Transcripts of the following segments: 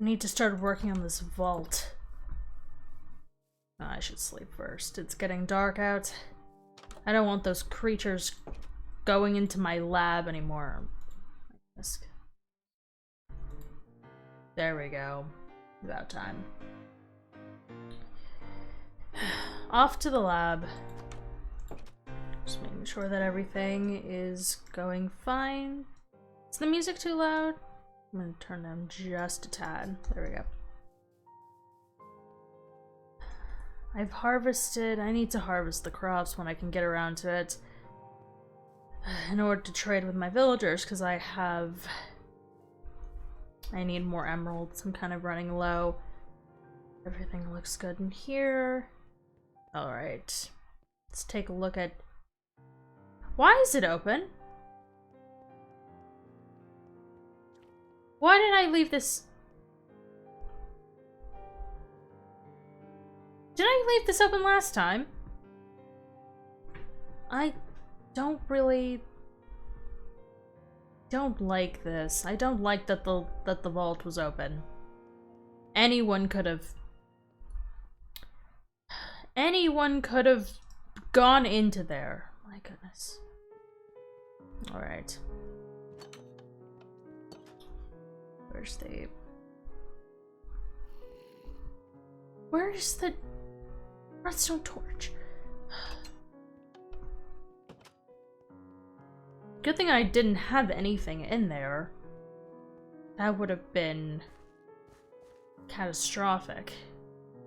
need to start working on this vault. I should sleep first. It's getting dark out. I don't want those creatures going into my lab anymore. There we go. About time. Off to the lab. Just making sure that everything is going fine. Is the music too loud? I'm gonna turn down just a tad. There we go. I need to harvest the crops when I can get around to it in order to trade with my villagers, because I need more emeralds. I'm kind of running low. Everything looks good in here. Alright. Let's take a look at... Why is it open? Why did I leave this... Did I leave this open last time? I don't like this. I don't like that the vault was open. Anyone could have gone into there. My goodness. All right. Where's the redstone torch? Good thing I didn't have anything in there. That would have been catastrophic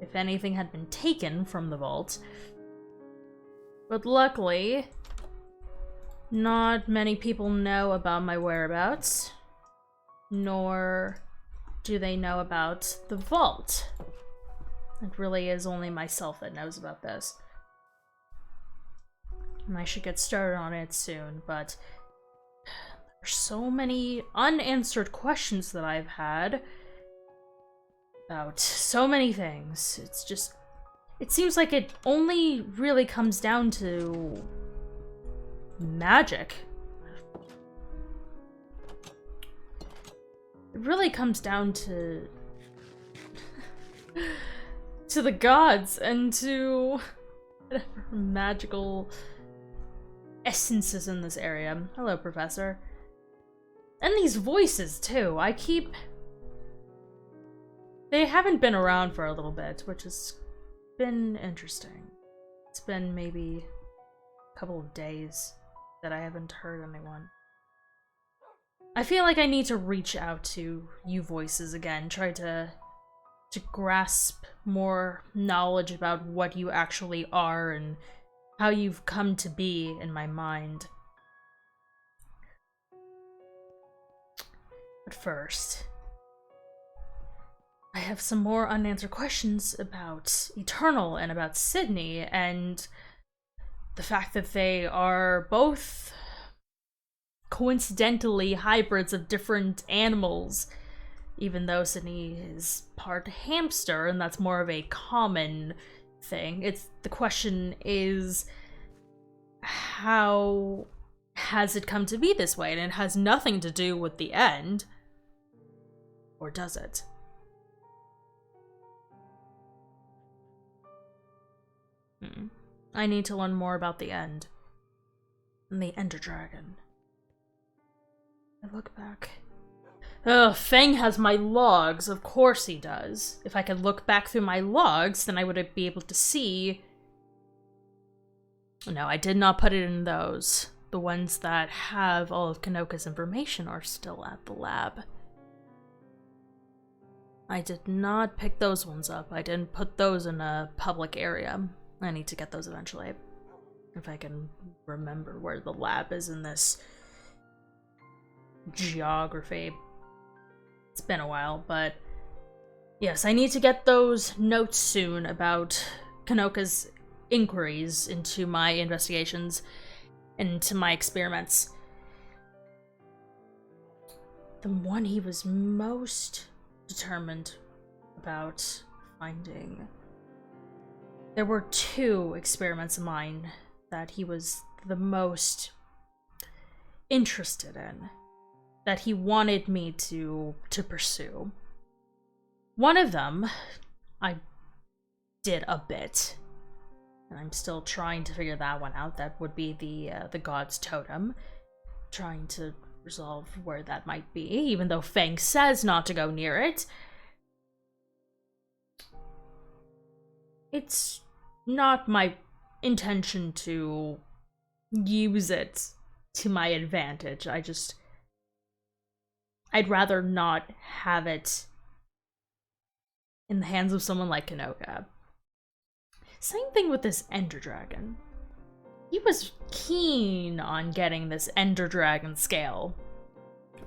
if anything had been taken from the vault. But luckily, not many people know about my whereabouts, nor do they know about the vault. It really is only myself that knows about this. And I should get started on it soon, but there's so many unanswered questions that I've had about so many things. It's just... It seems like it only really comes down to magic. It really comes down to the gods and to whatever magical essences in this area. Hello, Professor. And these voices, too. They haven't been around for a little bit, which has been interesting. It's been maybe a couple of days that I haven't heard anyone. I feel like I need to reach out to you voices again, try to grasp more knowledge about what you actually are and how you've come to be in my mind. But first, I have some more unanswered questions about Eternal and about Sydney and the fact that they are both coincidentally hybrids of different animals, even though Sydney is part hamster, and that's more of a common thing. The question is, how has it come to be this way? And it has nothing to do with the end. Or does it? I need to learn more about the end. And the Ender Dragon. I look back. Ugh, Feng has my logs. Of course he does. If I could look back through my logs, then I would be able to see... No, I did not put it in those. The ones that have all of Kanoka's information are still at the lab. I did not pick those ones up. I didn't put those in a public area. I need to get those eventually. If I can remember where the lab is in this geography. It's been a while, but yes, I need to get those notes soon about Kanoka's inquiries into my investigations and into my experiments. The one he was most determined about finding. There were two experiments of mine that he was the most interested in, that he wanted me to pursue. One of them, I did a bit, and I'm still trying to figure that one out. That would be the God's Totem. Trying to resolve where that might be, even though Fang says not to go near it. It's not my intention to use it to my advantage. I'd rather not have it in the hands of someone like Kanoka. Same thing with this Ender Dragon. He was keen on getting this Ender Dragon scale.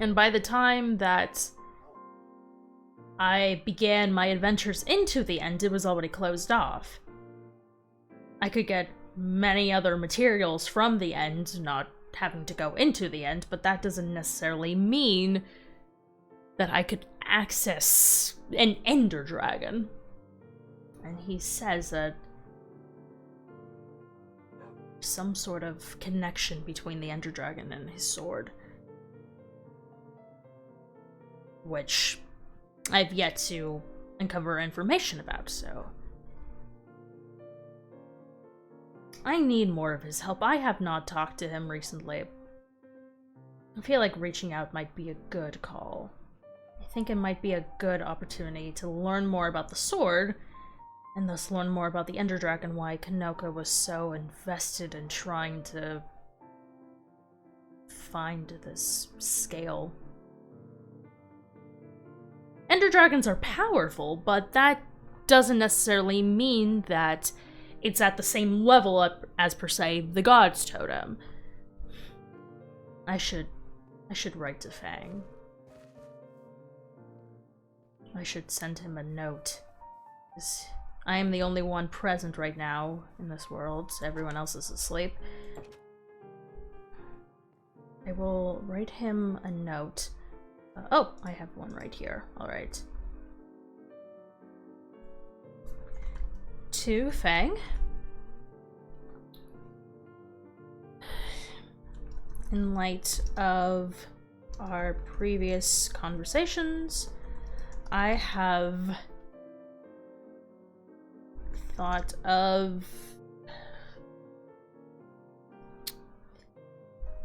And by the time that I began my adventures into the end, it was already closed off. I could get many other materials from the end, not having to go into the end, but that doesn't necessarily mean that I could access an Ender Dragon. And he says that some sort of connection between the Ender Dragon and his sword, which I've yet to uncover information about, so I need more of his help. I have not talked to him recently. I feel like reaching out might be a good call. I think it might be a good opportunity to learn more about the sword, and thus learn more about the Ender Dragon, why Kanoka was so invested in trying to find this scale. Ender Dragons are powerful, but that doesn't necessarily mean that it's at the same level as, per se, the God's Totem. I should write to Fang. I should send him a note. I am the only one present right now in this world, so everyone else is asleep. I will write him a note. Oh, I have one right here. Alright. To Fang. In light of our previous conversations, I have thought of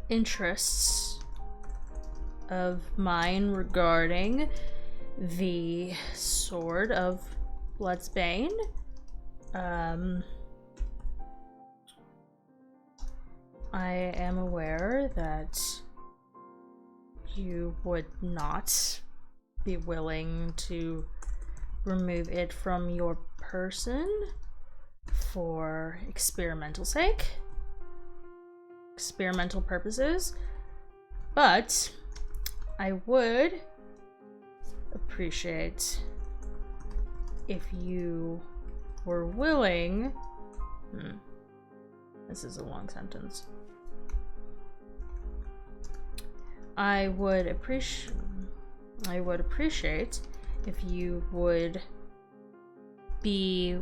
interests of mine regarding the Sword of Blood's Bane. I am aware that you would not be willing to remove it from your person for experimental purposes, but I would appreciate if you were willing. This is a long sentence. I would appreciate if you would be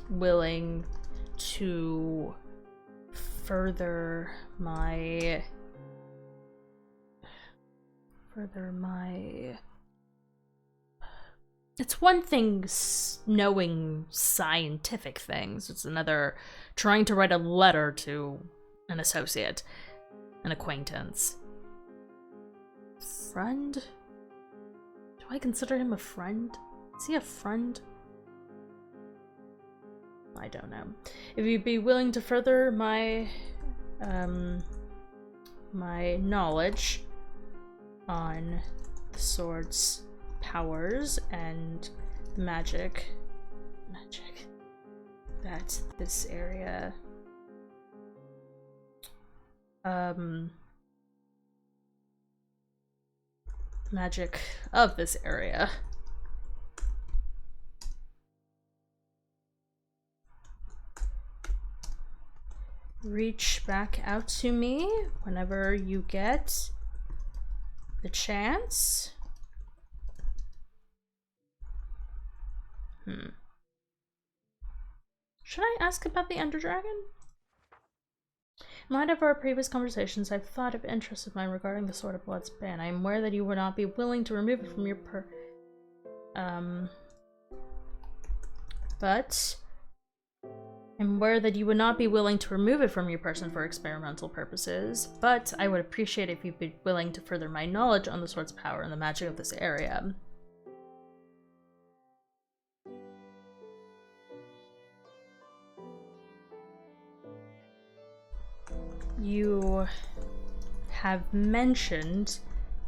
willing to further my it's one thing knowing scientific things, it's another trying to write a letter to an associate, an acquaintance. Friend? Do I consider him a friend? Is he a friend? I don't know. If you'd be willing to further my my knowledge on the sword's powers and the magic that this area magic of this area reach back out to me whenever you get the chance. Should I ask about the Ender Dragon? In light of our previous conversations, I've thought of interests of mine regarding the Sword of Blood's Bane. I am aware that you would not be willing to remove it from your But I'm aware that you would not be willing to remove it from your person for experimental purposes, but I would appreciate if you'd be willing to further my knowledge on the sword's power and the magic of this area. You have mentioned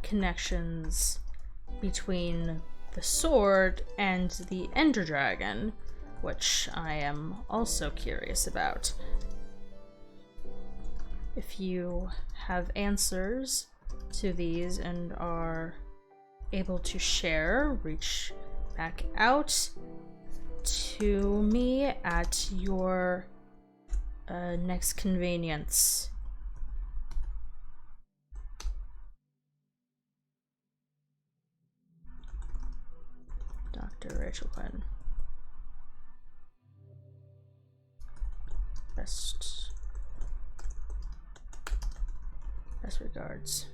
connections between the sword and the Ender Dragon, which I am also curious about. If you have answers to these and are able to share, reach back out to me at your next convenience. Dr. RachelKye. Best regards.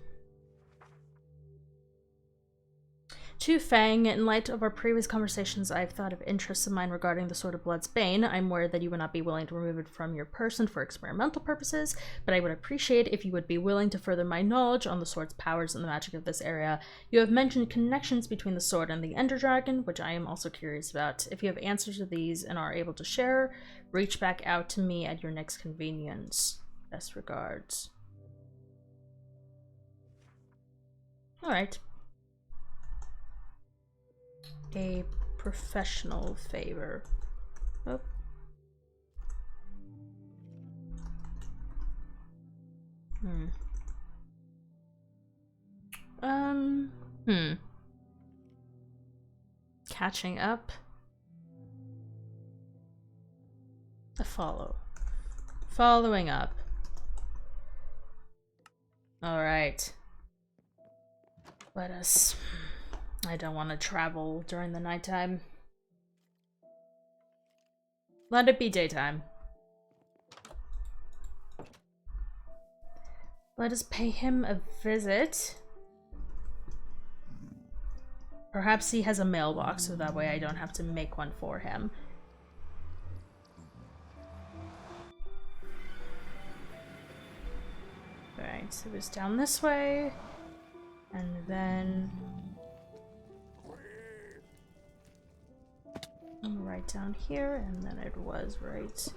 To Fang, in light of our previous conversations, I've thought of interests of mine regarding the Sword of Blood's Bane. I'm aware that you would not be willing to remove it from your person for experimental purposes, but I would appreciate if you would be willing to further my knowledge on the sword's powers and the magic of this area. You have mentioned connections between the sword and the Ender Dragon, which I am also curious about. If you have answers to these and are able to share, reach back out to me at your next convenience. Best regards. Alright. A professional favor. Oh. Catching up. Following up. Alright. Let us... I don't want to travel during the nighttime. Let it be daytime. Let us pay him a visit. Perhaps he has a mailbox, so that way I don't have to make one for him. Alright, so it was down this way. And then... right down here, and then it was right...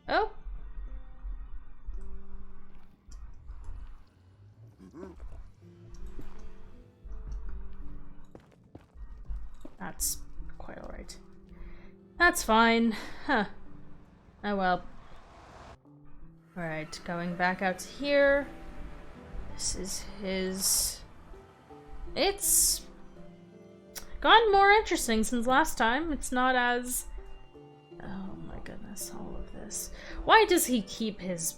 Oh! That's quite alright. That's fine. Huh. Oh well. Alright, going back out to here. This is his... It's gotten more interesting since last time. It's not as... Oh my goodness, all of this. Why does he keep his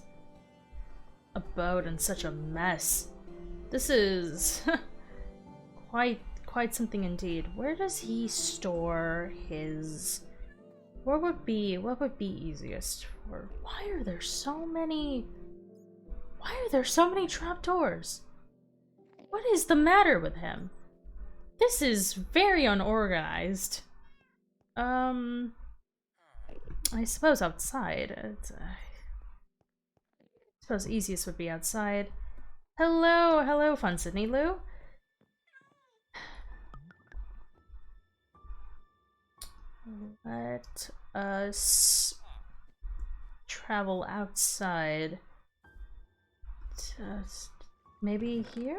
abode in such a mess? This is quite something indeed. Where does he store his... What would be easiest for... Why are there so many trapdoors? What is the matter with him? This is very unorganized. I suppose outside. I suppose easiest would be outside. Hello, Fun Sydney Lou. Let us travel outside. Just maybe here?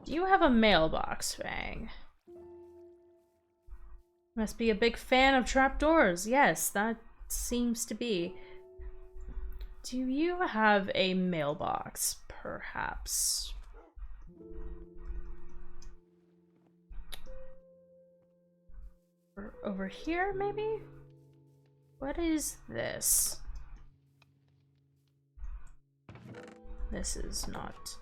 Do you have a mailbox, Fang? Must be a big fan of trapdoors. Yes, that seems to be. Do you have a mailbox, perhaps? Or over here, maybe? What is this? This is not...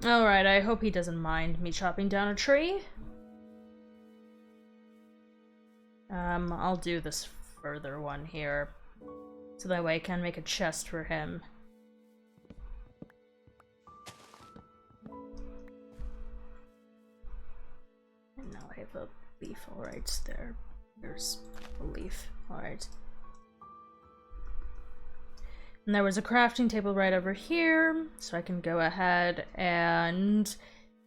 Alright, I hope he doesn't mind me chopping down a tree. I'll do this further one here, so that way I can make a chest for him. now I have a leaf. Alright, there's a leaf. Alright. And there was a crafting table right over here, so I can go ahead and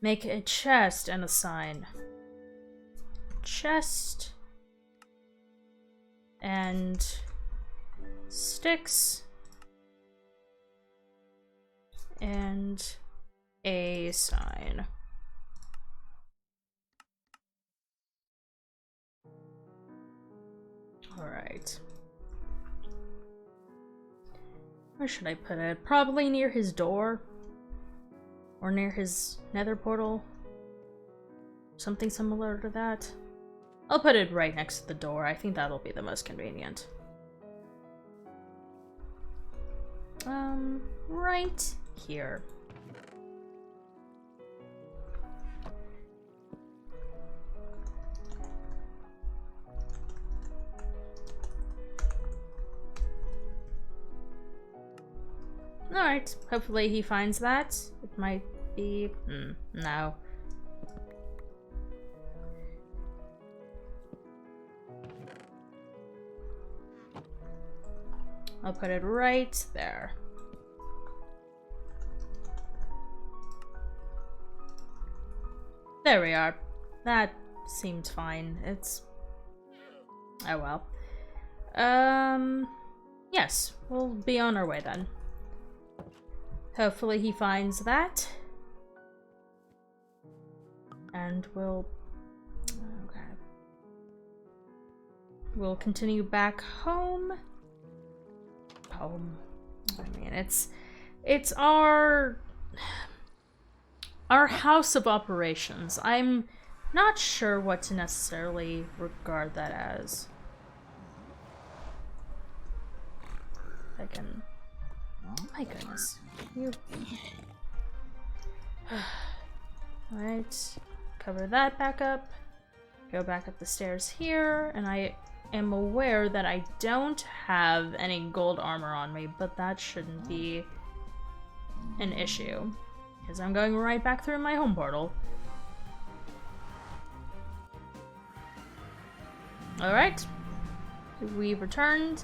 make a chest and a sign. Chest and sticks and a sign. Alright. Where should I put it? Probably near his door. Or near his nether portal. Something similar to that. I'll put it right next to the door. I think that'll be the most convenient. Right here. Alright, hopefully he finds that. It might be... no. I'll put it right there. There we are. That seemed fine. It's... oh well. Yes, we'll be on our way then. Hopefully he finds that. And we'll... okay. We'll continue back home. I mean, it's our house of operations. I'm not sure what to necessarily regard that as. I can... oh my goodness. You... alright, cover that back up. Go back up the stairs here, and I am aware that I don't have any gold armor on me, but that shouldn't be an issue, because I'm going right back through my home portal. Alright, we've returned.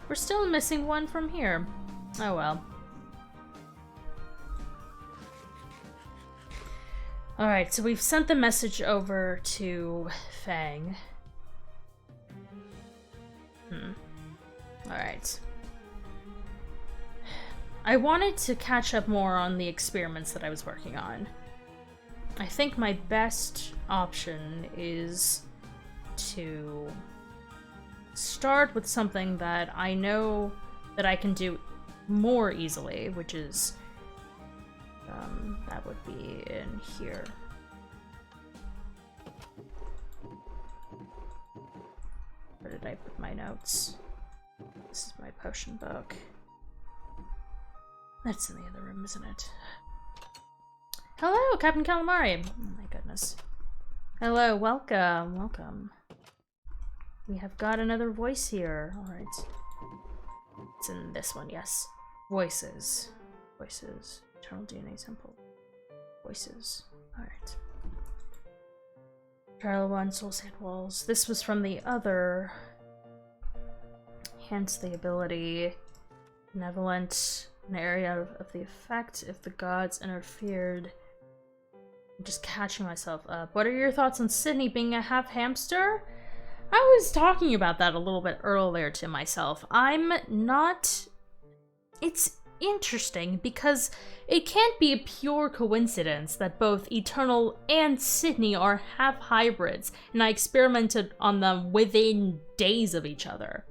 We're still missing one from here. Oh well. Alright, so we've sent the message over to Fang. Alright. I wanted to catch up more on the experiments that I was working on. I think my best option is to start with something that I know that I can do more easily, which is that would be in here. Where did I put my notes? This is my potion book. That's in the other room, isn't it? Hello, Captain Calamari! Oh my goodness. Hello, welcome, welcome. We have got another voice here. Alright. It's in this one, yes. Voices. Voices. Eternal DNA sample. Voices. Alright. Trial 1, Soul Sand Walls. This was from the other. Hence the ability. Benevolent. An area of the effect if the gods interfered. I'm just catching myself up. What are your thoughts on Sydney being a half hamster? I was talking about that a little bit earlier to myself. I'm not... It's interesting because it can't be a pure coincidence that both Eternal and Sydney are half hybrids, and I experimented on them within days of each other.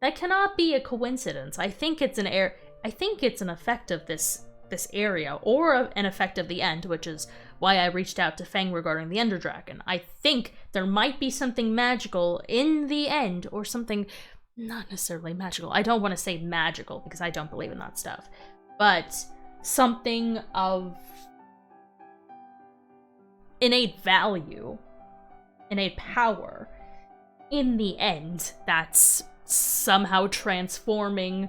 That cannot be a coincidence. I think it's an effect of this area, or an effect of the end, which is why I reached out to Fang regarding the Ender Dragon. I think there might be something magical in the end, or something not necessarily magical. I don't want to say magical, because I don't believe in that stuff. But something of innate value, innate power, in the end, that's somehow transforming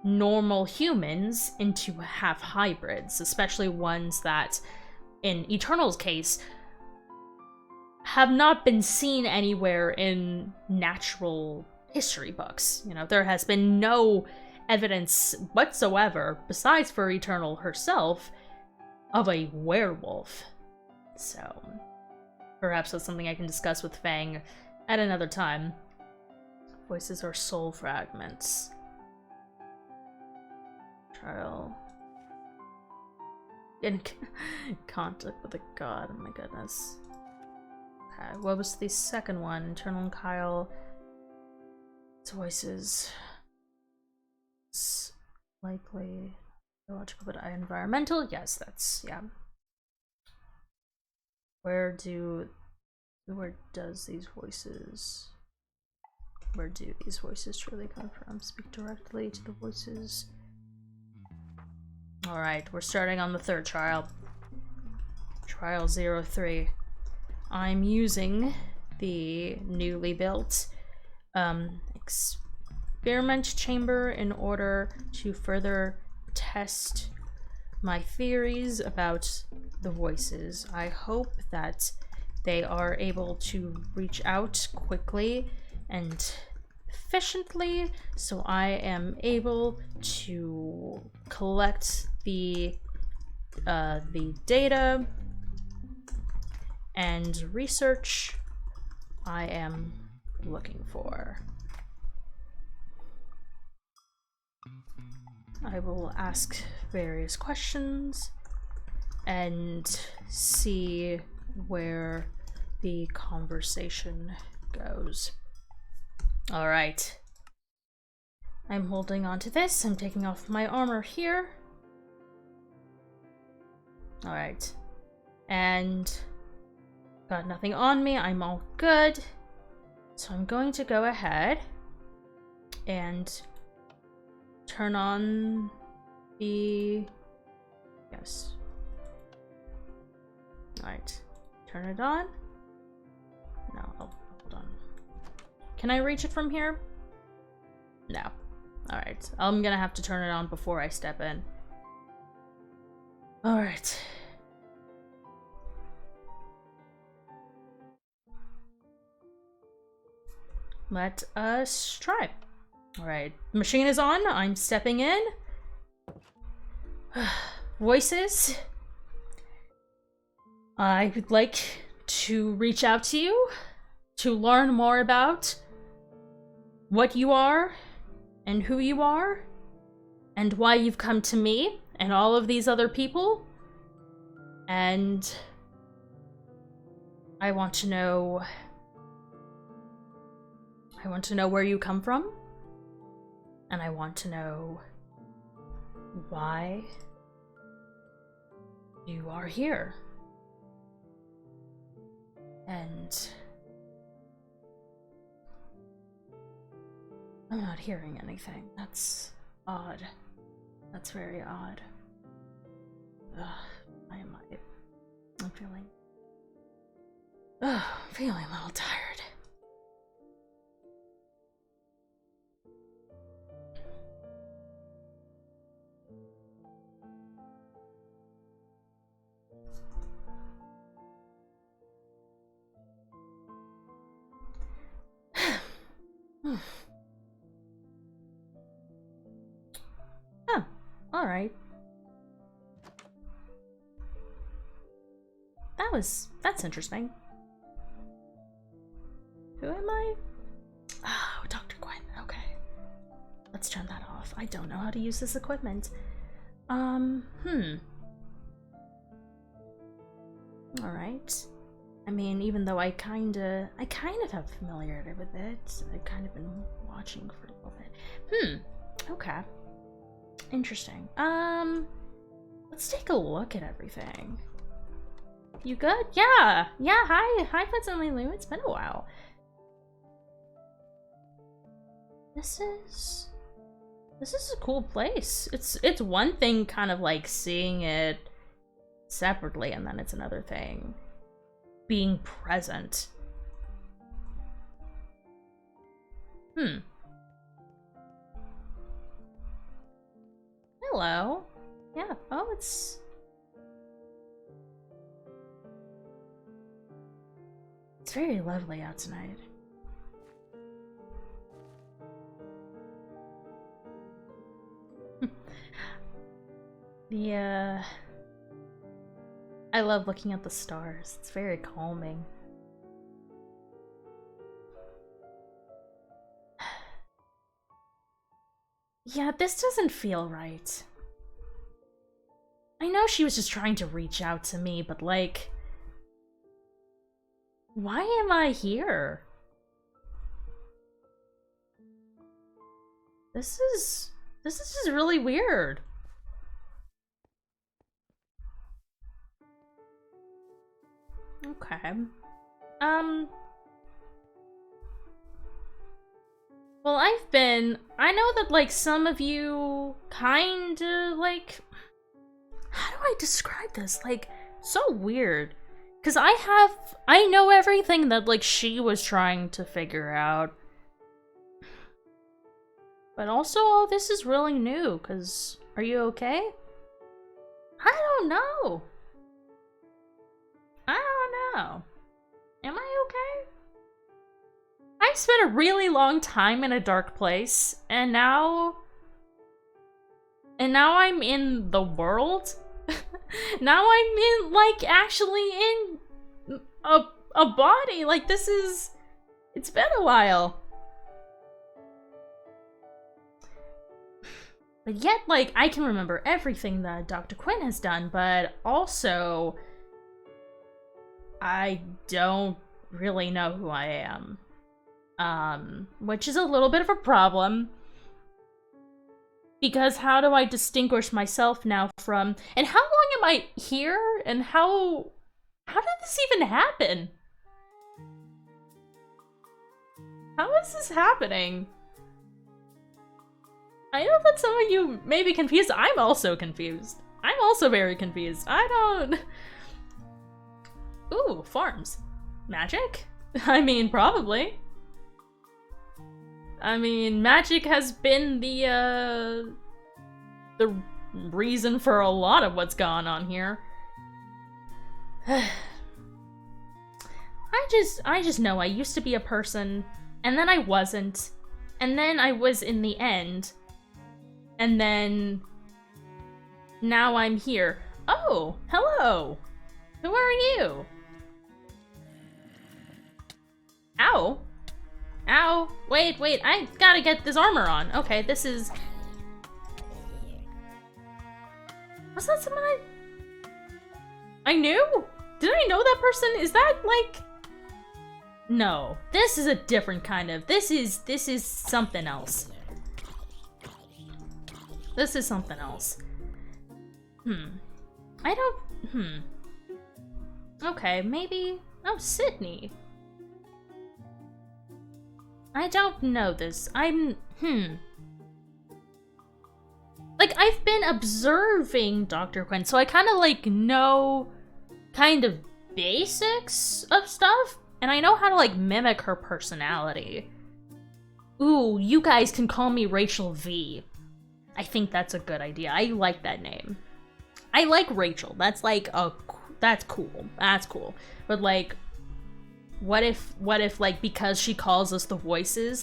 normal humans into half hybrids, especially ones that, in Eternal's case, have not been seen anywhere in natural history books. You know, there has been no evidence whatsoever, besides for Eternal herself, of a werewolf. So, perhaps that's something I can discuss with Fang at another time. Voices are soul fragments. Trial. In contact with a god, oh my goodness. Okay, what was the second one? Internal and Kyle. Voices. It's likely biological, but environmental? Yes, that's, yeah. Where do these voices truly come from? Speak directly to the voices. Alright, we're starting on the third trial. Trial 03. I'm using the newly built experiment chamber in order to further test my theories about the voices. I hope that they are able to reach out quickly and efficiently, so I am able to collect the data and research I am looking for. I will ask various questions and see where the conversation goes. Alright. I'm holding on to this. I'm taking off my armor here. Alright. And got nothing on me. I'm all good. So I'm going to go ahead and turn on the... Yes. Alright. Turn it on. No, hold on. Can I reach it from here? No. Alright. I'm gonna have to turn it on before I step in. Alright. Let us try. Alright. Machine is on. I'm stepping in. Voices. I would like to reach out to you to learn more about what you are and who you are and why you've come to me and all of these other people. And I want to know where you come from, and I want to know why you are here. And I'm not hearing anything. That's odd. That's very odd. Ugh, I'm feeling a little tired. Oh, alright. That's interesting. Who am I? Oh, Dr. Quinn, okay. Let's turn that off. I don't know how to use this equipment. Alright. I mean, even though I kind of have familiarity with it, I've kind of been watching for a little bit. Okay. Interesting. Let's take a look at everything. You good? Yeah. Yeah, hi. Hi, Fetsunly Lou. It's been a while. This is a cool place. It's one thing kind of like seeing it separately, and then it's another thing being present. Hello. Yeah. Oh, it's... It's very lovely out tonight. I love looking at the stars. It's very calming. Yeah, this doesn't feel right. I know she was just trying to reach out to me, but like... why am I here? This is just really weird. Okay. Well, I know that, like, some of you kinda, like, how do I describe this? Like, so weird. Because I know everything that, like, she was trying to figure out. But also, all this is really new, because, are you okay? I don't know. I don't know. Am I okay? I spent a really long time in a dark place, and now I'm in the world? Now I'm in, like, actually in a body. Like, it's been a while. But yet, like, I can remember everything that Dr. Quinn has done, but also, I don't really know who I am. Which is a little bit of a problem. Because how do I distinguish myself now from... and how long am I here? And how did this even happen? How is this happening? I know that some of you may be confused. I'm also confused. I'm also very confused. I don't... Ooh, farms. Magic? I mean, probably. I mean, magic has been the reason for a lot of what's gone on here. I just know I used to be a person, and then I wasn't, and then I was in the end, and then now I'm here. Oh, hello. Who are you? Ow. Ow. Wait, I gotta get this armor on. Okay, this is... was that someone I knew? Did I know that person? Is that, like... no. This is a different kind of... This is something else. This is something else. I don't... Okay, maybe... oh, Sydney. I don't know this. Like, I've been observing Dr. Quinn, so I kind of, like, know kind of basics of stuff, and I know how to, like, mimic her personality. Ooh, you guys can call me Rachel V. I think that's a good idea. I like that name. I like Rachel. That's, like, that's cool. That's cool. But, like... What if, like, because she calls us the voices,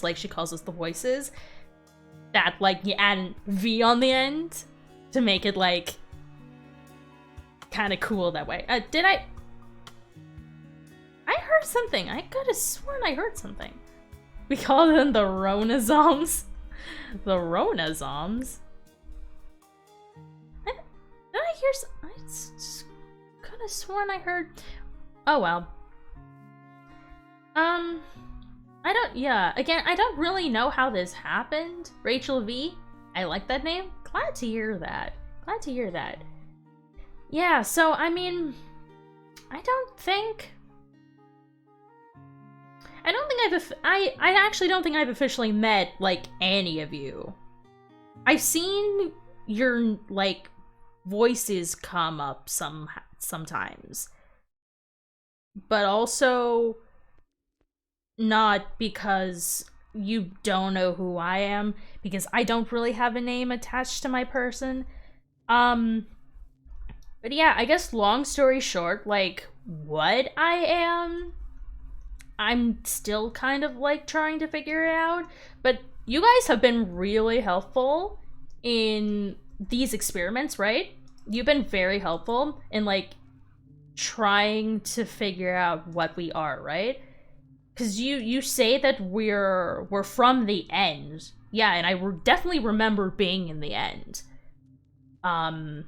that, like, you add an V on the end to make it, like, kind of cool that way. I heard something. I could have sworn I heard something. We call them the Ronazoms. The Ronazoms? Did I hear I could have sworn I heard... oh, well. Again, I don't really know how this happened. Rachel V, I like that name. Glad to hear that. Yeah, so, I mean, I actually don't think I've officially met, like, any of you. I've seen your, like, voices come up sometimes. But also... not because you don't know who I am, because I don't really have a name attached to my person. But yeah, I guess long story short, like, what I am I'm still kind of like trying to figure it out, but you guys have been really helpful in these experiments, right? You've been very helpful in like trying to figure out what we are, right? Because you say that we're from the end. Yeah, and I definitely remember being in the end. And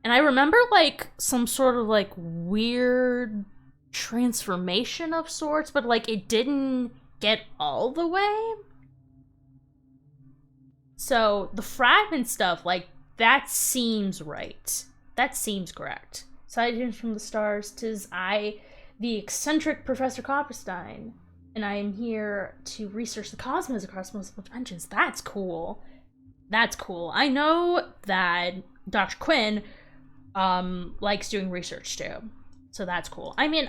I remember like some sort of like weird transformation of sorts, but like it didn't get all the way. So the fragment stuff, like, that seems right. That seems correct. Sightings from the stars, 'tis I, the eccentric Professor Copperstein, and I am here to research the cosmos across multiple dimensions. That's cool. That's cool. I know that Dr. Quinn likes doing research too, so that's cool. I mean,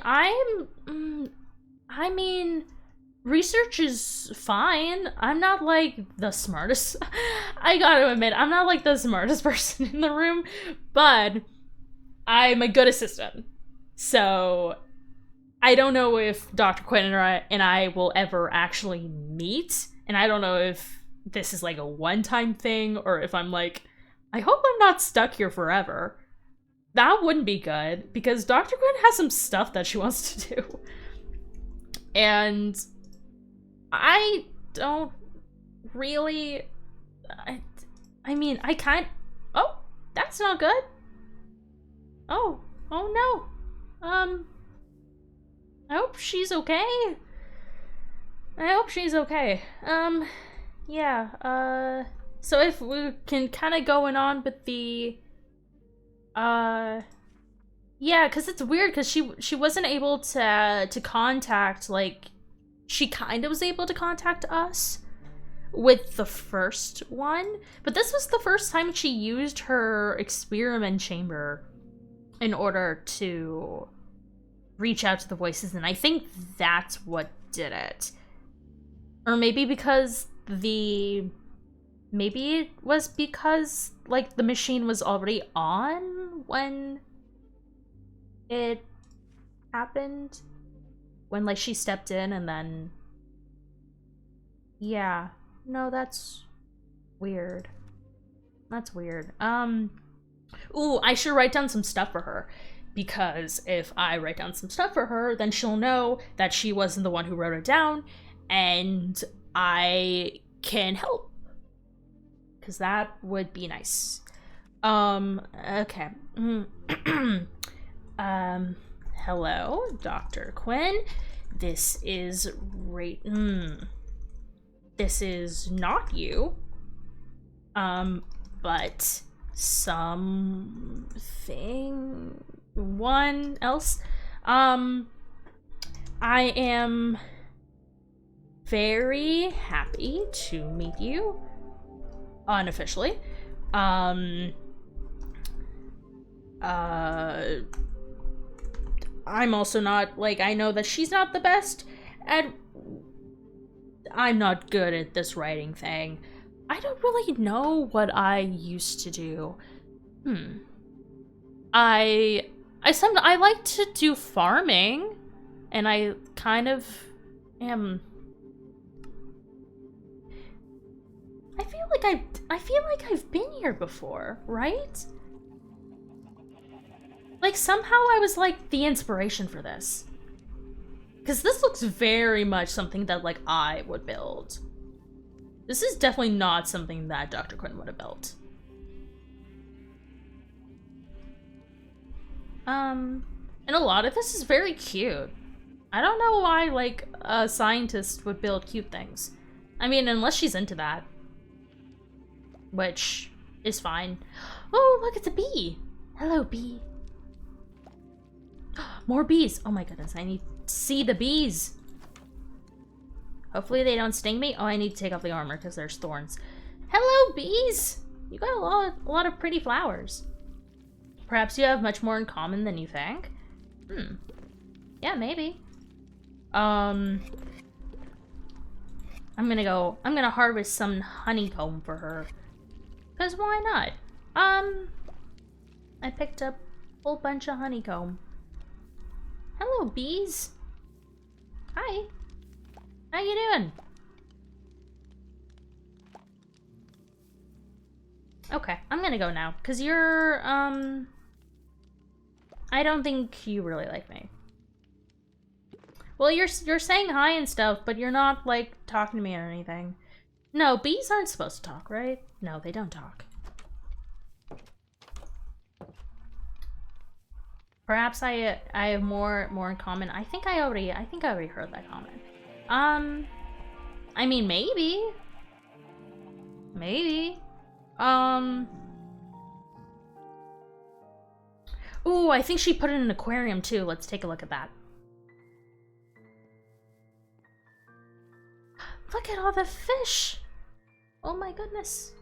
research is fine. I'm not like the smartest. I gotta admit, I'm not like the smartest person in the room, but I'm a good assistant. So I don't know if Dr. Quinn and I will ever actually meet, and I don't know if this is like a one-time thing or if I'm like, I hope I'm not stuck here forever. That wouldn't be good, because Dr. Quinn has some stuff that she wants to do. And I don't really... I mean, I can't... Oh, that's not good. Oh no. I hope she's okay. Yeah, so if we can kind of going on with the... Yeah, because it's weird, because she wasn't able to contact, like... She kind of was able to contact us with the first one, but this was the first time she used her experiment chamber in order to reach out to the voices, and I think that's what did it. Or maybe because maybe it was because, like, the machine was already on when it happened. When, like, she stepped in and then... Yeah. No, that's weird. That's weird. Ooh, I should write down some stuff for her. Because if I write down some stuff for her, then she'll know that she wasn't the one who wrote it down, and I can help. Because that would be nice. Okay. Hello, Dr. Quinn. This is this is not you. But one else. I am very happy to meet you. Unofficially. I'm also not, like, I know that she's not the best at... I'm not good at this writing thing. I don't really know what I used to do. I like to do farming, and I kind of am... I feel like I've been here before, right? Like, somehow I was, like, the inspiration for this. Because this looks very much something that, like, I would build. This is definitely not something that Dr. Quinn would have built. And a lot of this is very cute. I don't know why, like, a scientist would build cute things. I mean, unless she's into that. Which is fine. Oh, look, it's a bee! Hello, bee. More bees! Oh my goodness, I need to see the bees! Hopefully they don't sting me. Oh, I need to take off the armor because there's thorns. Hello, bees! You got a lot of pretty flowers. Perhaps you have much more in common than you think? Yeah, maybe. I'm gonna harvest some honeycomb for her. Because why not? I picked up a whole bunch of honeycomb. Hello, bees. Hi. How you doing? Okay, I'm gonna go now, because you're, I don't think you really like me. Well, you're saying hi and stuff, but you're not, like, talking to me or anything. No, bees aren't supposed to talk, right? No, they don't talk. Perhaps I have more in common. I think I already heard that comment. I mean, maybe. Maybe. Ooh, I think she put it in an aquarium too. Let's take a look at that. Look at all the fish. Oh my goodness.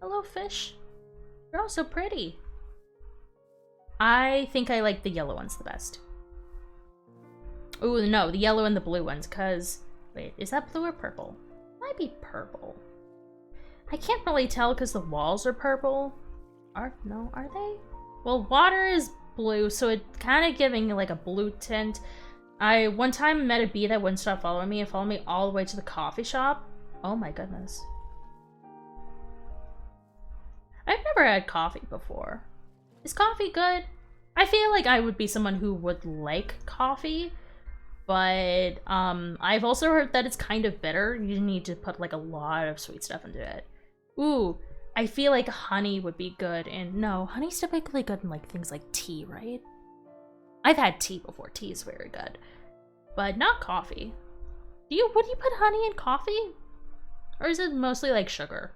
Hello, fish. You're all so pretty. I think I like the yellow ones the best. Ooh, no, the yellow and the blue ones, because... Wait, is that blue or purple? Might be purple. I can't really tell because the walls are purple. Are they? Well, water is blue, so it's kind of giving like a blue tint. I one time met a bee that wouldn't stop following me and followed me all the way to the coffee shop. Oh my goodness. I've never had coffee before. Is coffee good? I feel like I would be someone who would like coffee, but I've also heard that it's kind of bitter. You need to put like a lot of sweet stuff into it. Ooh, I feel like honey would be good, and no, honey's typically good in like things like tea, right? I've had tea before. Tea is very good, but not coffee. Would you put honey in coffee? Or is it mostly like sugar?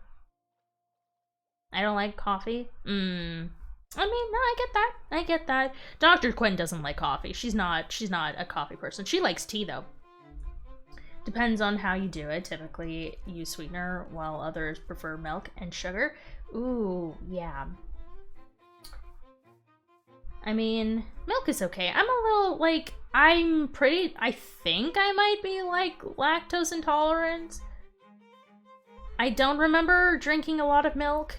I don't like coffee. I mean, no, I get that. I get that. Dr. Quinn doesn't like coffee. She's not a coffee person. She likes tea though. Depends on how you do it. Typically use sweetener, while others prefer milk and sugar. Ooh, yeah. I mean, milk is okay. I'm a little, like, I think I might be, like, lactose intolerant. I don't remember drinking a lot of milk.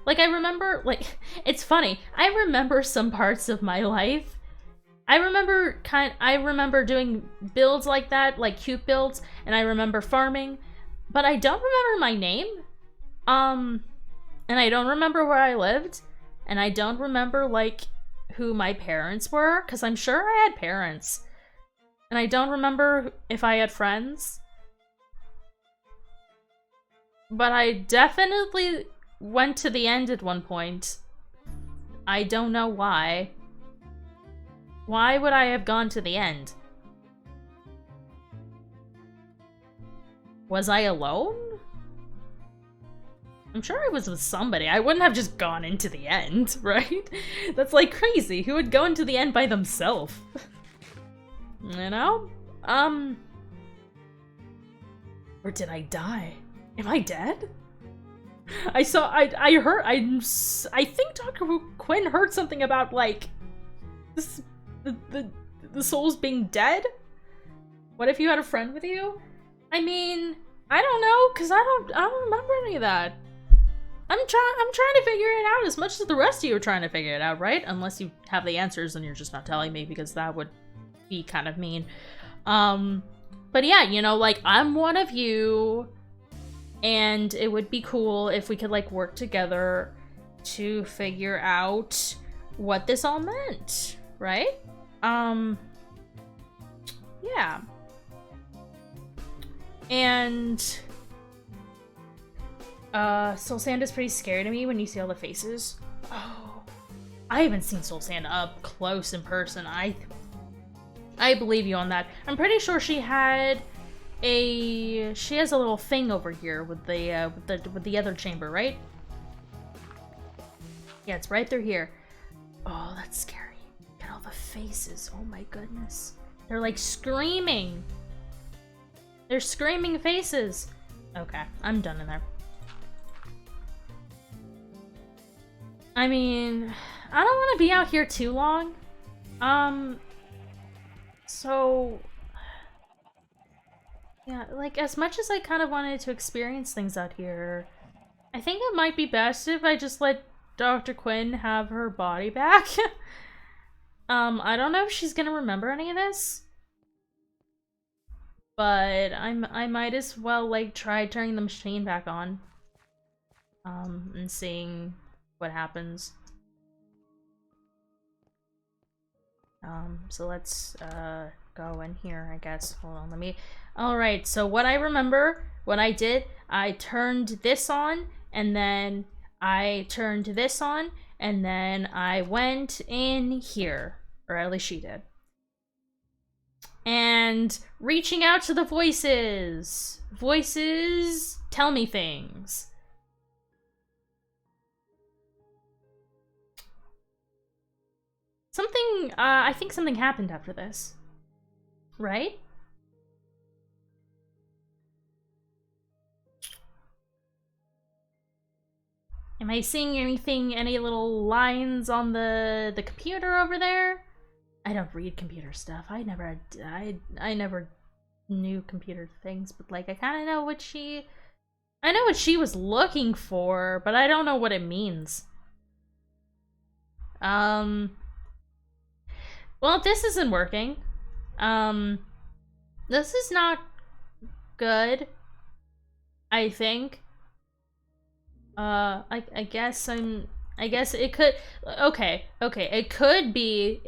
Like, I remember, like, it's funny. I remember some parts of my life. I remember doing builds like that, like cute builds, and I remember farming, but I don't remember my name. And I don't remember where I lived, and I don't remember, like, who my parents were, because I'm sure I had parents. And I don't remember if I had friends. But I definitely went to the end at one point. I don't know why. Why would I have gone to the end? Was I alone? I'm sure I was with somebody. I wouldn't have just gone into the end, right? That's like crazy. Who would go into the end by themselves? You know? Or did I die? Am I dead? I think Dr. Quinn heard something about, like, the souls being dead? What if you had a friend with you? I mean, I don't know, because I don't remember any of that. I'm trying to figure it out as much as the rest of you are trying to figure it out, right? Unless you have the answers and you're just not telling me, because that would be kind of mean. But yeah, you know, like, I'm one of you, and it would be cool if we could, like, work together to figure out what this all meant, right? Yeah. And Soul Sand is pretty scary to me when you see all the faces. Oh, I haven't seen Soul Sand up close in person. I believe you on that. I'm pretty sure she has a little thing over here with the other chamber, right? Yeah, it's right through here. Oh, that's scary. Look at all the faces. Oh my goodness. They're like screaming. They're screaming faces. Okay, I'm done in there. I mean, I don't want to be out here too long. So yeah, like, as much as I kind of wanted to experience things out here, I think it might be best if I just let Dr. Quinn have her body back. I don't know if she's gonna remember any of this. but I might as well like try turning the machine back on, and seeing what happens. So let's go in here, I guess. Hold on, let me. All right. So what I remember, what I did, I turned this on, and then I turned this on, and then I went in here, or at least she did. And reaching out to the voices. Voices, tell me things. Something, I think something happened after this. Right? Am I seeing anything, any little lines on the computer over there? I don't read computer stuff. I never knew computer things, but like I kind of know what I know what she was looking for, but I don't know what it means. Well, this isn't working. This is not good. I think. I guess it could. Okay. It could be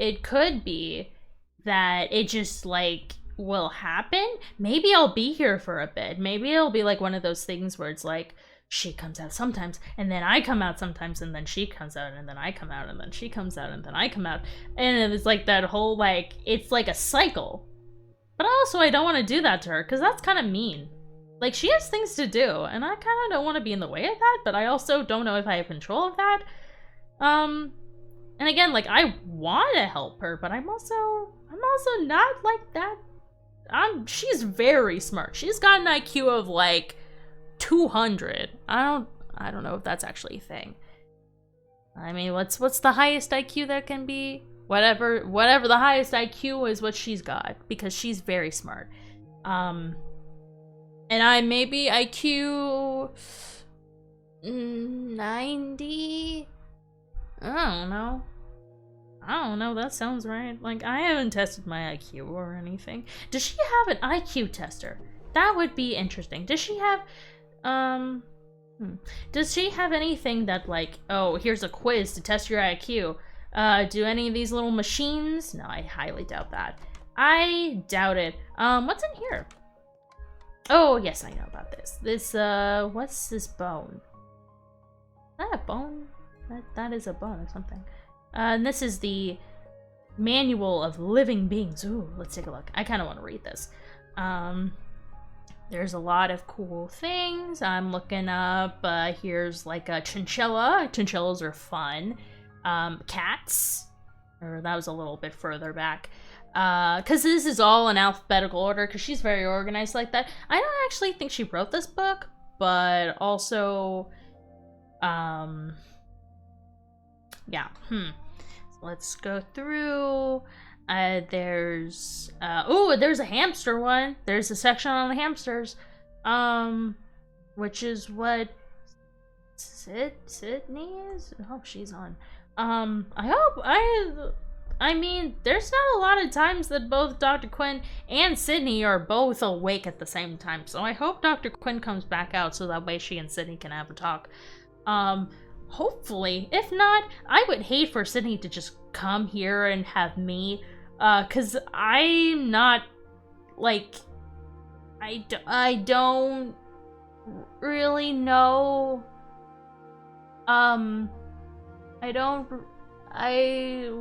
that it just like will happen. Maybe I'll be here for a bit. Maybe it'll be like one of those things where it's like she comes out sometimes, and then I come out sometimes, and then she comes out, and then I come out, and then she comes out, and then I come out, and it's like that whole like it's like a cycle. But also, I don't want to do that to her because that's kind of mean. Like, she has things to do, and I kind of don't want to be in the way of that, but I also don't know if I have control of that. And again, like, I want to help her, but I'm also not like that. She's very smart. She's got an IQ of, like, 200. I don't know if that's actually a thing. I mean, what's the highest IQ that can be? Whatever the highest IQ is what she's got, because she's very smart. And I maybe IQ 90? I don't know, that sounds right. Like, I haven't tested my IQ or anything. Does she have an IQ tester? That would be interesting. Does she have, Does she have anything that, like, oh, here's a quiz to test your IQ? Do any of these little machines? No, I highly doubt that. I doubt it. What's in here? Oh, yes, I know about this. This, what's this bone? Is that a bone? That is a bone or something. And this is the Manual of Living Beings. Ooh, let's take a look. I kind of want to read this. There's a lot of cool things. I'm looking up, here's like a chinchilla. Chinchillas are fun. Cats. Or that was a little bit further back. Because this is all in alphabetical order, because she's very organized like that. I don't actually think she wrote this book, but also, yeah, So let's go through. There's a hamster one. There's a section on the hamsters, which is what Sydney is? I hope she's on. I mean, there's not a lot of times that both Dr. Quinn and Sydney are both awake at the same time, so I hope Dr. Quinn comes back out so that way she and Sydney can have a talk. Hopefully. If not, I would hate for Sydney to just come here and have me, cause I'm not, like, I don't really know,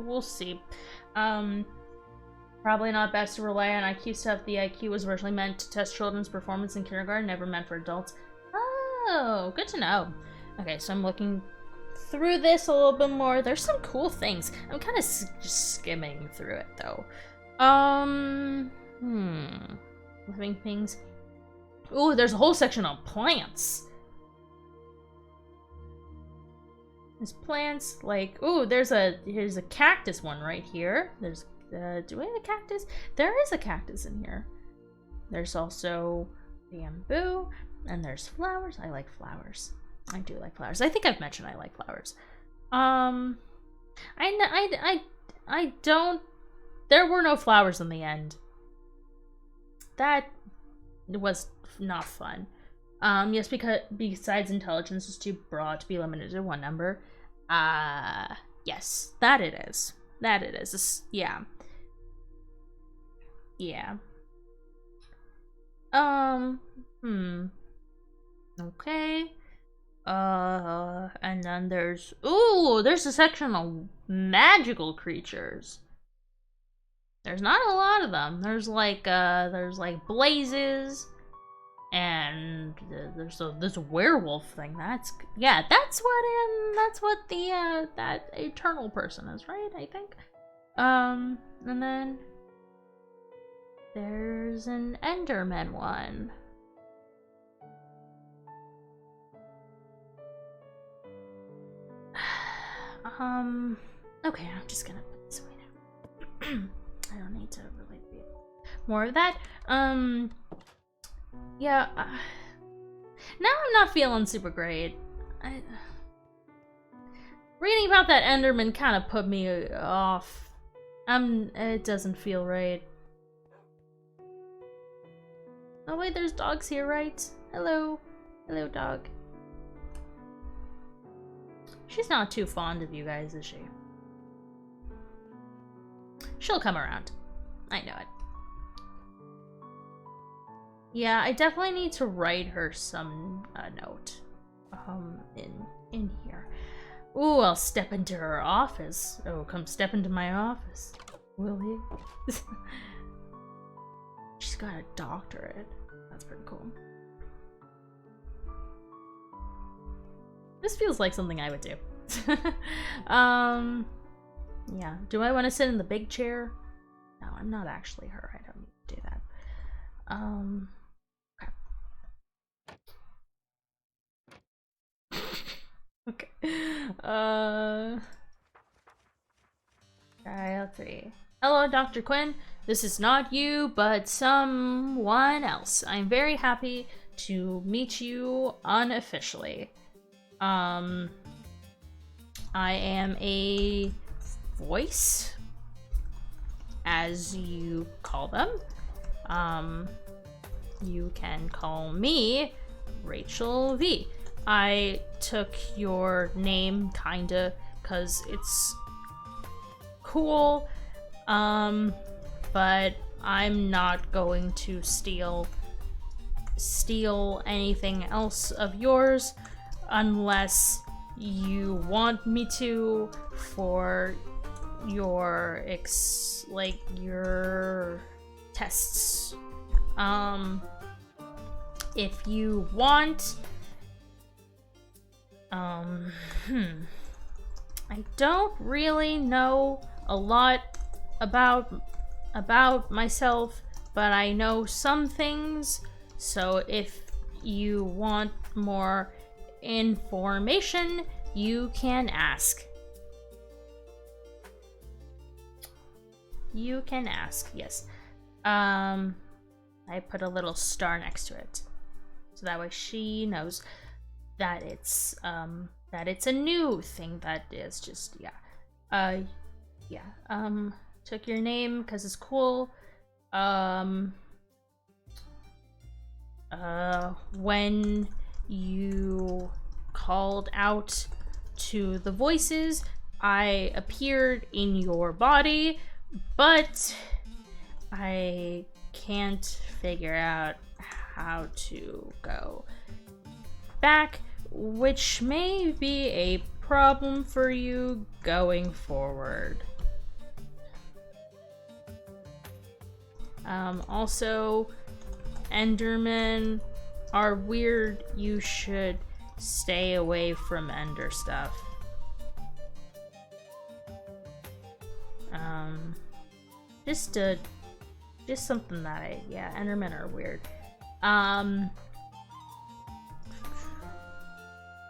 we'll see. Probably not best to rely on IQ stuff. The IQ was originally meant to test children's performance in kindergarten, never meant for adults. Oh, good to know. Okay, so I'm looking through this a little bit more. There's some cool things. I'm kind of just skimming through it, though. Living things. Ooh, there's a whole section on plants. There's plants, like, ooh, here's a cactus one right here. There's, do we have a cactus? There is a cactus in here. There's also bamboo, and there's flowers. I like flowers. I do like flowers. I think I've mentioned I like flowers. I don't, there were no flowers in the end. That It was not fun. Yes, because besides intelligence is too broad to be limited to one number. Yes, that it is. That it is. Yeah. Yeah. Okay. And then there's a section of magical creatures. There's not a lot of them. There's like blazes, and there's this werewolf thing. That's what the that eternal person is, right? I think. And then there's an Enderman one. Okay, I'm just gonna put this away now. I don't need to really be more of that. Yeah. Now I'm not feeling super great. Reading about that Enderman kind of put me off. It doesn't feel right. Oh wait, there's dogs here, right? Hello. Hello, dog. She's not too fond of you guys, is she? She'll come around. I know it. Yeah, I definitely need to write her some note. In here. Ooh, I'll step into her office. Oh, come step into my office. Will you? She's got a doctorate. That's pretty cool. This feels like something I would do. Yeah. Do I want to sit in the big chair? No, I'm not actually her. I don't need to do that. Okay. Dial 3. Hello, Dr. Quinn. This is not you, but someone else. I'm very happy to meet you unofficially. I am a voice, as you call them. You can call me Rachel V. I took your name kinda because it's cool, but I'm not going to steal anything else of yours unless you want me to for your your tests. If you want, I don't really know a lot about myself, but I know some things, so if you want more information, you can ask. You can ask, yes. I put a little star next to it, so that way she knows that it's a new thing that is just, yeah. Took your name because it's cool. When you called out to the voices, I appeared in your body, but I can't figure out how to go back, which may be a problem for you going forward. Also, Endermen are weird. You should stay away from Ender stuff. Just something that Endermen are weird.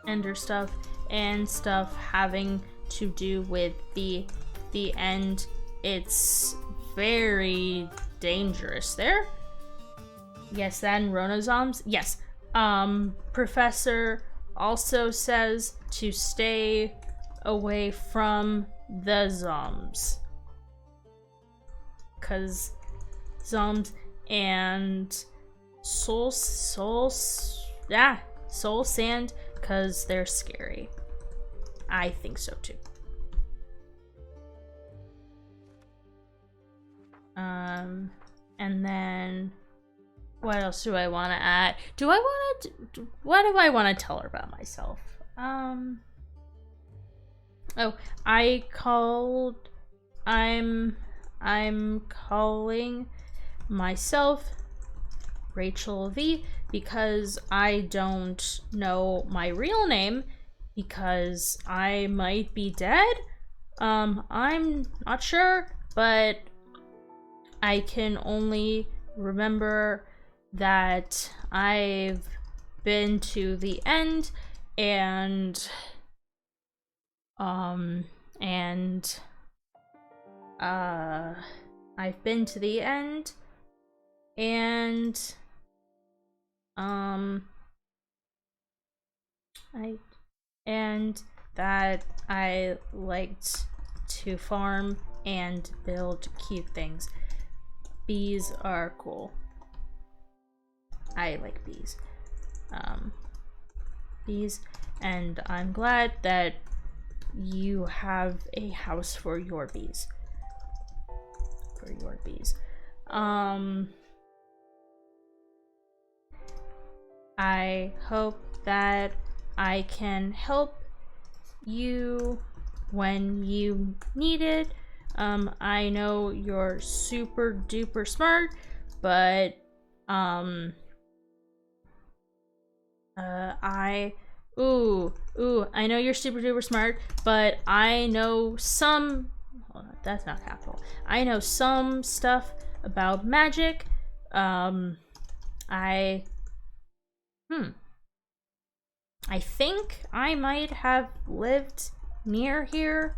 Ender stuff and stuff having to do with the end. It's very dangerous there. Yes, that and Ronozoms. Yes. Professor also says to stay away from the zombs. 'Cause zombs and soul sand, because they're scary. I think so too. And then what else do I want to add? What do I want to tell her about myself? I'm calling myself Rachel V because I don't know my real name because I might be dead. I'm not sure, but I can only remember that I've been to the end and I've been to the end and that I liked to farm and build cute things. Bees are cool. I like bees. Bees, and I'm glad that you have a house for your bees. I hope that I can help you when you need it. I know you're super duper smart, but I know you're super duper smart, but I know some, hold on, that's not capital. I know some stuff about magic. I think I might have lived near here,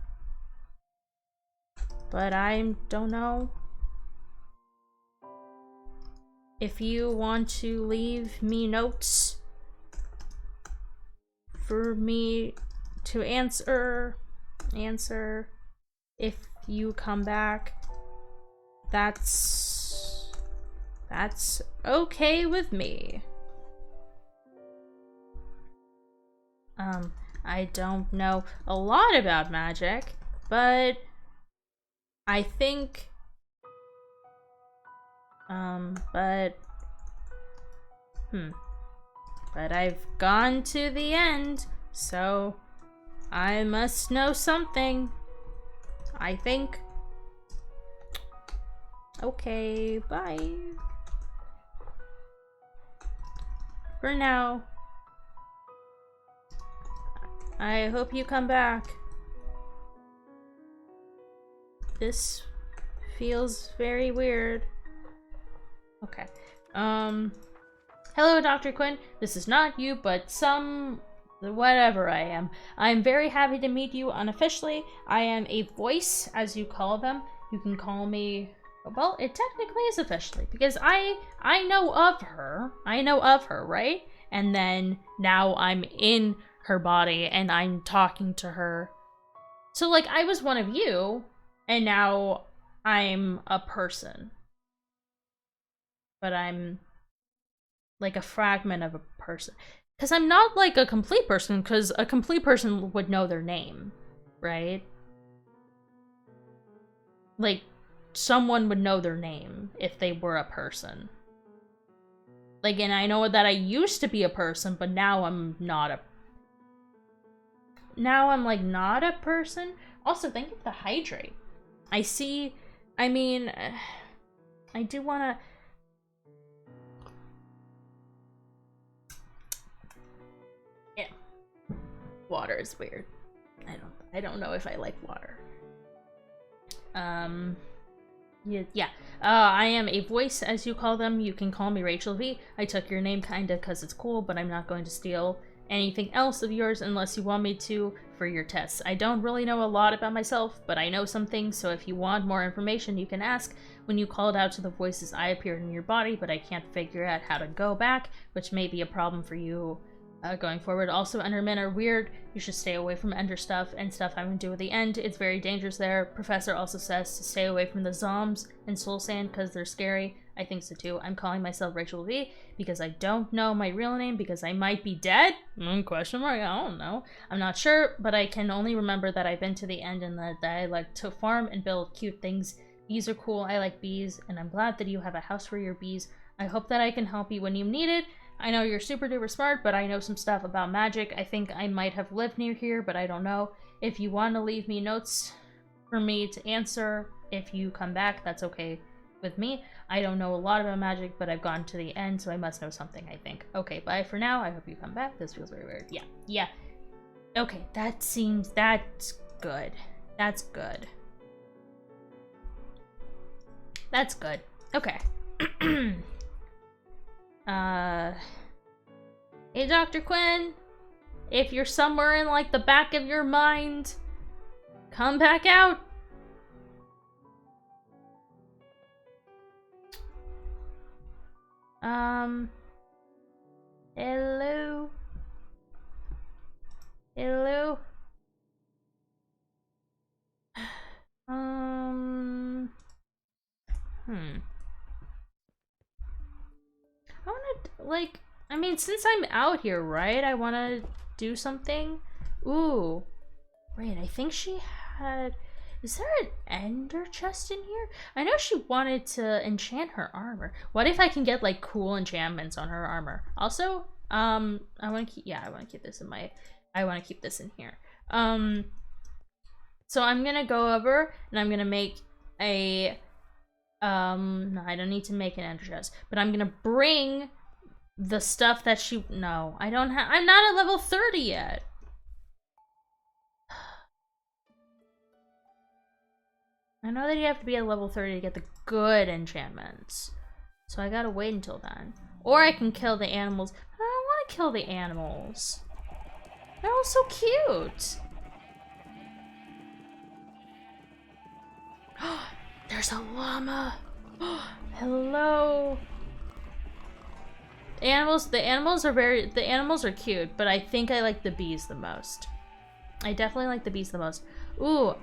but I don't know. If you want to leave me notes for me to answer if you come back, that's okay with me. I don't know a lot about magic, but I think but I've gone to the end, so I must know something, I think. Okay, bye. For now. I hope you come back. This feels very weird. Okay. Hello, Dr. Quinn. This is not you, but whatever I am. I'm very happy to meet you unofficially. I am a voice, as you call them. You can call me, well, it technically is officially, because I know of her. I know of her, right? And then now I'm in her body and I'm talking to her. So like I was one of you and now I'm a person. But I'm like a fragment of a person. Because I'm not like a complete person, because a complete person would know their name, right? Like someone would know their name if they were a person. Like, and I know that I used to be a person, but now I'm not a not a person. Also, thank you for the hydrate. I do wanna... Yeah. Water is weird. I don't know if I like water. Yeah. I am a voice, as you call them. You can call me Rachel V. I took your name kinda because it's cool, but I'm not going to steal anything else of yours unless you want me to for your tests. I don't really know a lot about myself, but I know some things, so if you want more information, you can ask. When you called out to the voices, I appeared in your body, but I can't figure out how to go back, which may be a problem for you going forward. Also, Endermen are weird. You should stay away from Ender stuff and stuff having to do with the end. It's very dangerous there. Professor also says to stay away from the Zombs and Soul Sand because they're scary. I think so too. I'm calling myself RachelKye because I don't know my real name because I might be dead? Question mark, I don't know. I'm not sure, but I can only remember that I've been to the end and that I like to farm and build cute things. Bees are cool, I like bees, and I'm glad that you have a house for your bees. I hope that I can help you when you need it. I know you're super duper smart, but I know some stuff about magic. I think I might have lived near here, but I don't know. If you want to leave me notes for me to answer, if you come back, that's okay with me. I don't know a lot about magic, but I've gone to the end, so I must know something, I think. Okay, bye for now. I hope you come back. This feels very weird. Yeah. Okay, that's good. That's good. That's good. Okay. Hey, Dr. Quinn. If you're somewhere in, like, the back of your mind, come back out. Hello? Hello? I wanna, like, I mean, since I'm out here, right? I wanna do something. Ooh. Wait, I think she had... Is there an ender chest in here? I know she wanted to enchant her armor. What if I can get, like, cool enchantments on her armor? Also, I want to keep... Yeah, I want to keep this in my... I want to keep this in here. So I'm gonna go over and I'm gonna make a... No, I don't need to make an ender chest. But I'm gonna bring the stuff that she... No, I don't have... I'm not at level 30 yet. I know that you have to be at level 30 to get the good enchantments. So I gotta wait until then. Or I can kill the animals. I don't want to kill the animals. They're all so cute. There's a llama. Hello. The animals are cute, but I think I like the bees the most. I definitely like the bees the most. Ooh,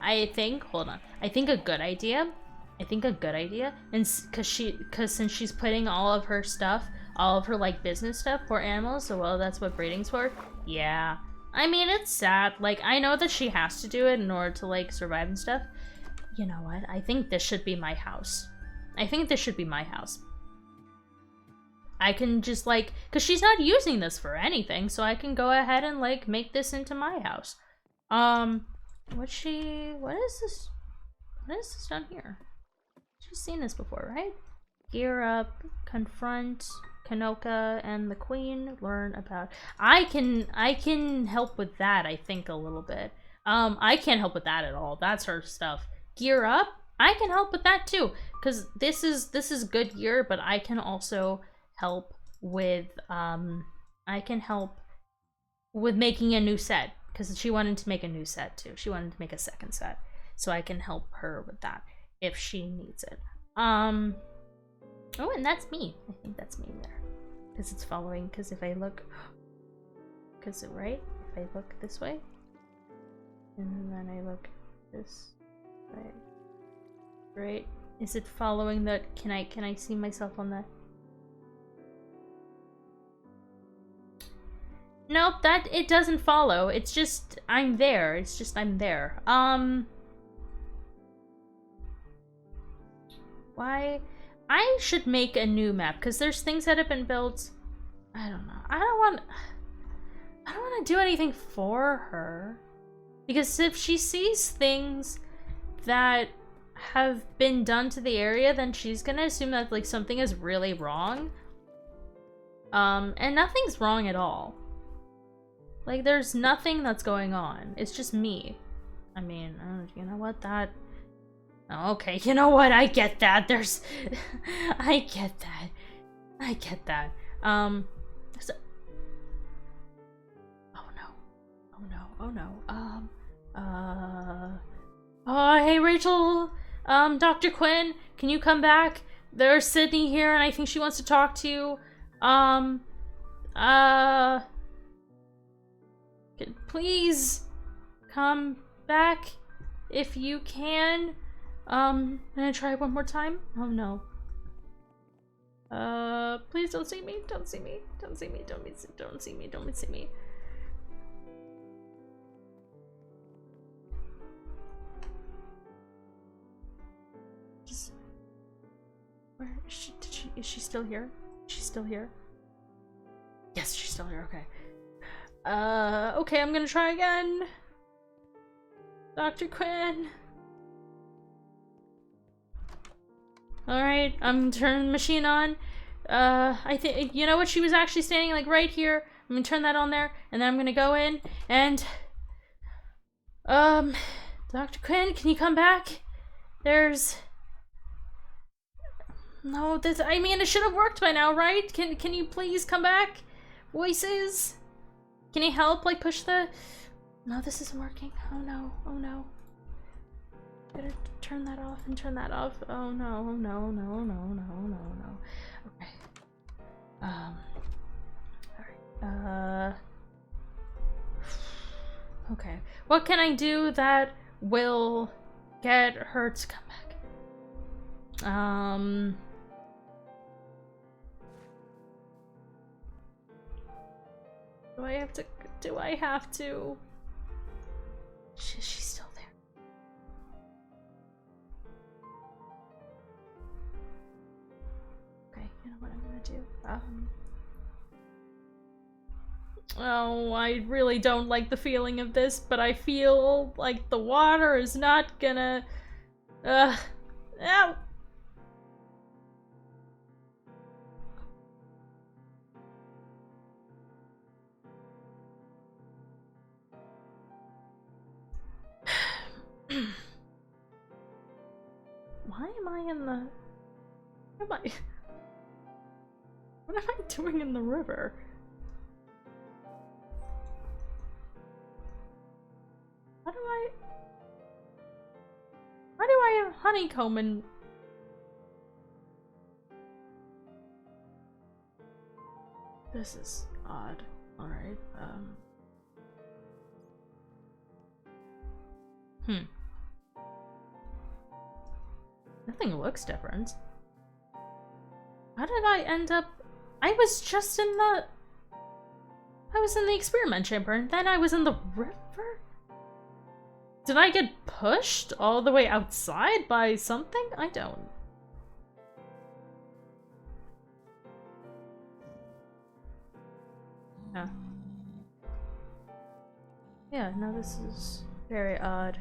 hold on. I think a good idea, and cause since she's putting all of her stuff, all of her like business stuff for animals, so well, that's what breeding's for. Yeah. I mean, it's sad. Like, I know that she has to do it in order to like survive and stuff. You know what? I think this should be my house. I can just like, cause she's not using this for anything, so I can go ahead and like make this into my house. What is this? What is this down here? She's seen this before, right? Gear up, confront Kanoka and the queen, learn about... I can help with that, I think, a little bit. I can't help with that at all. That's her stuff. Gear up? I can help with that too, because this is good gear, but I can also help with, I can help with making a new set. Because she wanted to make a new set too. She wanted to make a second set. So I can help her with that if she needs it. Oh, and that's me. I think that's me there. Because it's following, because if I look... Because, right? If I look this way. And then I look this way. Right? Is it following that? Can I see myself on that? Nope, that it doesn't follow. It's just I'm there. It's just I'm there. Why? I should make a new map because there's things that have been built. I don't know. I don't want to do anything for her because if she sees things that have been done to the area, then she's gonna assume that like something is really wrong. And nothing's wrong at all. Like, there's nothing that's going on. It's just me. I mean, you know what, that... Oh, okay, you know what, I get that. There's... I get that. So... Oh no. Oh, hey, Rachel, Dr. Quinn, can you come back? There's Sydney here, and I think she wants to talk to you. Please come back if you can. I'm gonna try one more time. Oh no. Please don't see me. Don't see me. Don't see me. Don't see me. Don't see me. Just where is she? Is she still here? She's still here. Yes, she's still here. Okay. Okay, I'm gonna try again. Dr. Quinn. Alright, I'm turning the machine on. I think, you know what? She was actually standing like right here. I'm gonna turn that on there, and then I'm gonna go in and, Dr. Quinn, can you come back? There's... No, this, I mean, it should have worked by now, right? Can you please come back? Voices? Can you help, like, push the... No, this isn't working. Oh no, oh no. Better turn that off and turn that off. Oh no, no, no, no, no, no, no. Okay. Alright. Okay. What can I do that will get her to come back? Do I have to? She's still there. Okay, you know what I'm gonna do? Oh, I really don't like the feeling of this, but I feel like the water is not gonna... Ow! Why am I in the... What am I doing in the river? Why do I have honeycomb and... This is odd. Alright, Nothing looks different. How did I end up... I was just in the... I was in the experiment chamber, and then I was in the river? Did I get pushed all the way outside by something? I don't... Yeah. Yeah, no, this is very odd.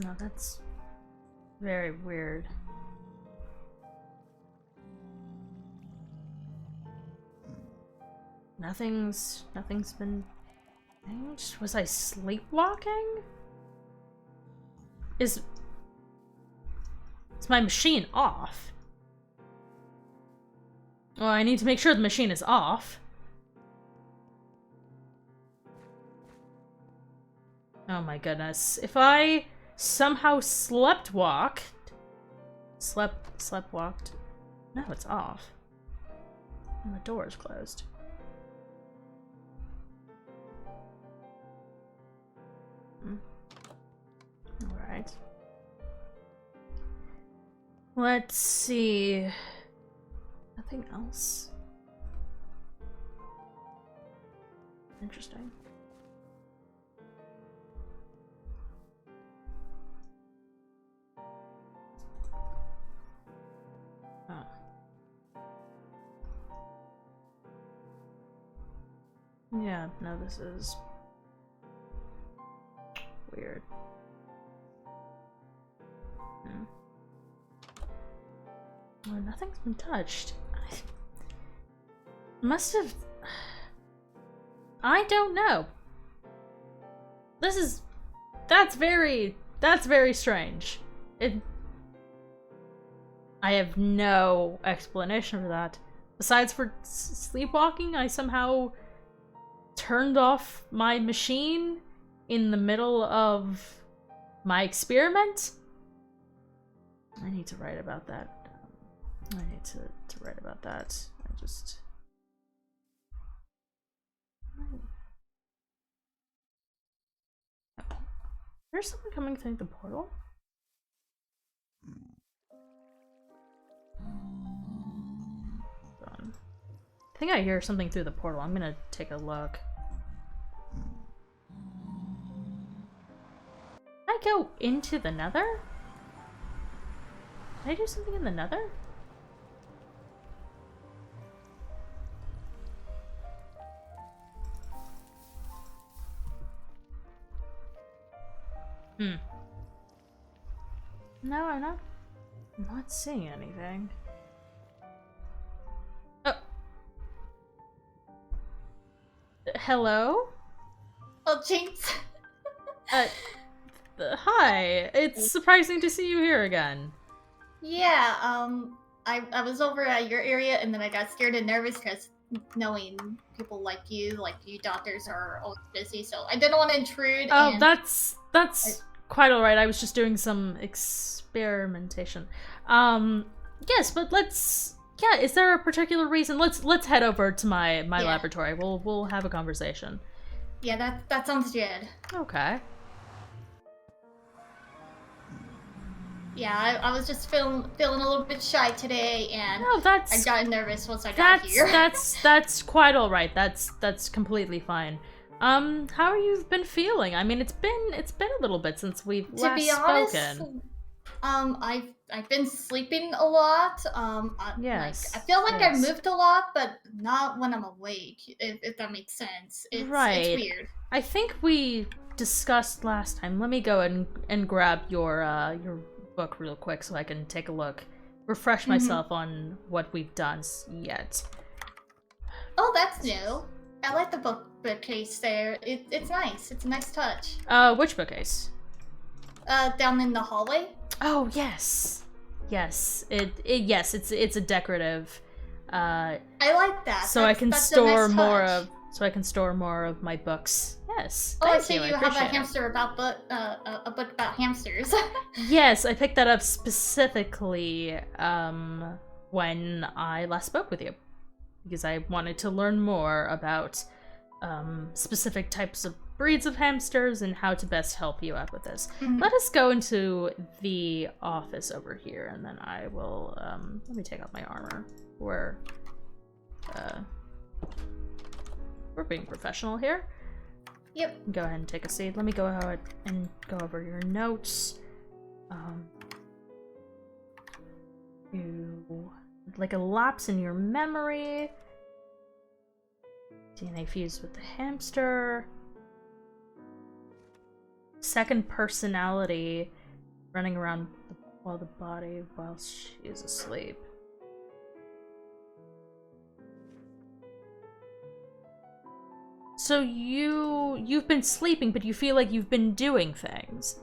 No, that's very weird. Nothing's been changed? Was I sleepwalking? Is my machine off? Well, I need to make sure the machine is off. Oh my goodness. If I somehow sleptwalked... Sleptwalked... No, it's off. And the door is closed. Alright. Let's see... Nothing else? Interesting. Oh. Yeah, no, this is weird. Oh, nothing's been touched. Must have... I don't know. This is... That's very strange. I have no explanation for that. Besides for sleepwalking, I somehow turned off my machine in the middle of my experiment? I need to write about that. I need to write about that. There's someone coming through the portal? Hold on. I think I hear something through the portal. I'm gonna take a look. Can I go into the nether? Can I do something in the nether? No, I'm not seeing anything. Oh. Hello? Oh, Jinx. Hi. It's surprising to see you here again. Yeah, I was over at your area and then I got scared and nervous because knowing people like you doctors are always busy, so I didn't want to intrude. Oh, and that's quite alright. I was just doing some experimentation. Yes, but yeah, is there a particular reason? Let's head over to my laboratory. We'll have a conversation. Yeah, that sounds good. Okay. Yeah, I was just feeling a little bit shy today, and I got nervous once I got here. That's quite all right. That's completely fine. How you been feeling? I mean, it's been a little bit since we've last spoken. I've been sleeping a lot. Yes. I feel like I moved a lot, but not when I'm awake. If that makes sense. It's weird. I think we discussed last time. Let me go and grab your book real quick so I can take a look, refresh myself on what we've done yet. Oh, that's new. I like the bookcase there. It's nice. It's a nice touch. Which bookcase? Down in the hallway. Oh yes, yes. It's a decorative. I like that. So I can store more of. So I can store more of my books. Yes. Oh, I see you have a hamster about a book about hamsters. Yes, I picked that up specifically when I last spoke with you, because I wanted to learn more about specific types of breeds of hamsters and how to best help you out with this. Let us go into the office over here, and then I will let me take off my armor. We're being professional here. Yep. Go ahead and take a seat. Let me go ahead and go over your notes. You like a lapse in your memory. DNA fused with the hamster. Second personality running around the body while she is asleep. So you've been sleeping, but you feel like you've been doing things.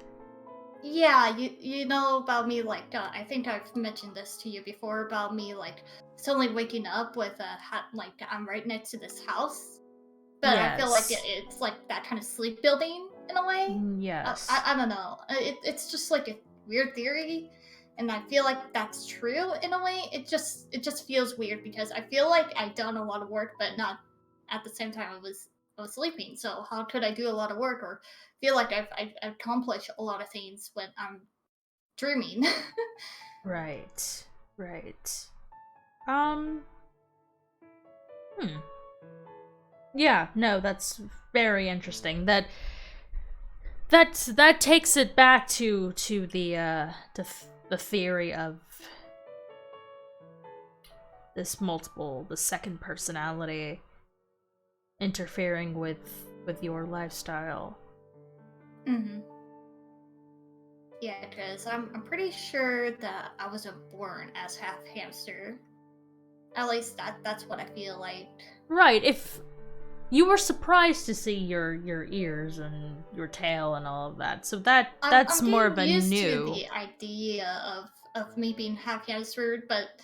Yeah, you know about me, like, I think I've mentioned this to you before, about me, like, suddenly waking up with like, I'm right next to this house. But yes. I feel like it's like that kind of sleep building, in a way. Yes. I don't know. It's just like a weird theory, and I feel like that's true, in a way. It just feels weird, because I feel like I've done a lot of work, but not at the same time I was sleeping. So how could I do a lot of work or feel like I've accomplished a lot of things when I'm dreaming? Right. Yeah, no, that's very interesting. That takes it back to the theory of the second personality interfering with your lifestyle. Yeah, because I'm pretty sure that I wasn't born as half hamster. At least that's what I feel like. Right. If you were surprised to see your ears and your tail and all of that, so that's more of a new. I'm new. used to the idea of me being half hamster, but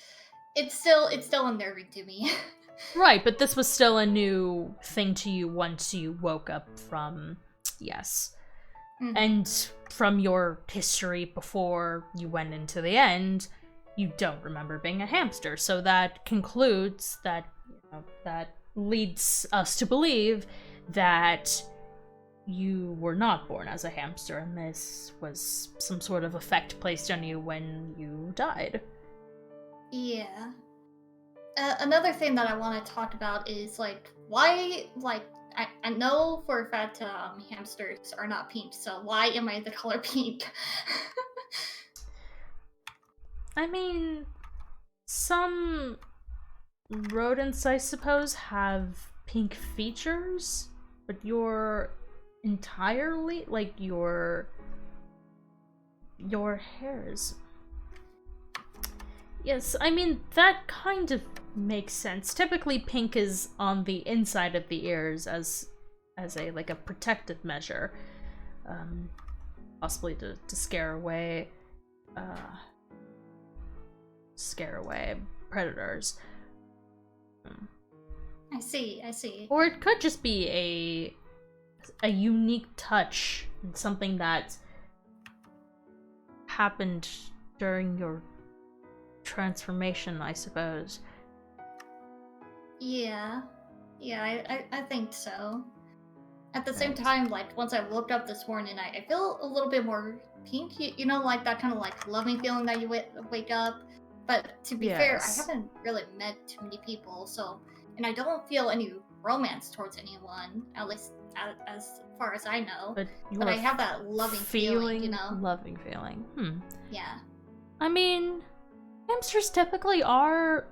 it's still unnerving to me. Right, but this was still a new thing to you once you woke up from, yes. And from your history before you went into the end, you don't remember being a hamster. So that concludes that, that leads us to believe that you were not born as a hamster, and this was some sort of effect placed on you when you died. Yeah. Another thing that I want to talk about is like why like I know for a fact hamsters are not pink, so why am I the color pink? I mean, some rodents, I suppose, have pink features, but you're entirely, like, your hairs. Yes, I mean, that kind of makes sense. Typically, pink is on the inside of the ears as a, like, a protective measure. Possibly to scare away predators. I see. Or it could just be a unique touch, something that happened during your transformation, I suppose. Yeah. I think so. At the same Right. time, like once I woke up this morning, I feel a little bit more pink. You know, like that kind of like loving feeling that you wake up. But to be fair, I Yes. haven't really met too many people, so and I don't feel any romance towards anyone, at least as far as I know. But I have that loving feeling, you know? Loving feeling. Yeah. I mean, hamsters typically are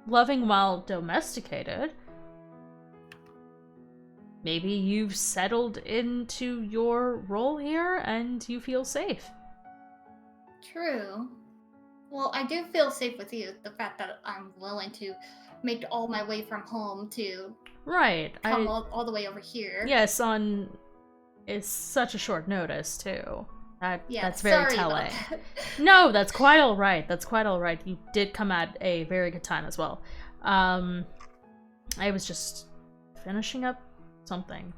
loving while domesticated. Maybe you've settled into your role here and you feel safe. True. Well, I do feel safe with you. The fact that I'm willing to make all my way from home to Right. come all the way over here. Yes, it's such a short notice too. That's very sorry telling. about that. No, that's quite all right. That's quite all right. You did come at a very good time as well. I was just finishing up something.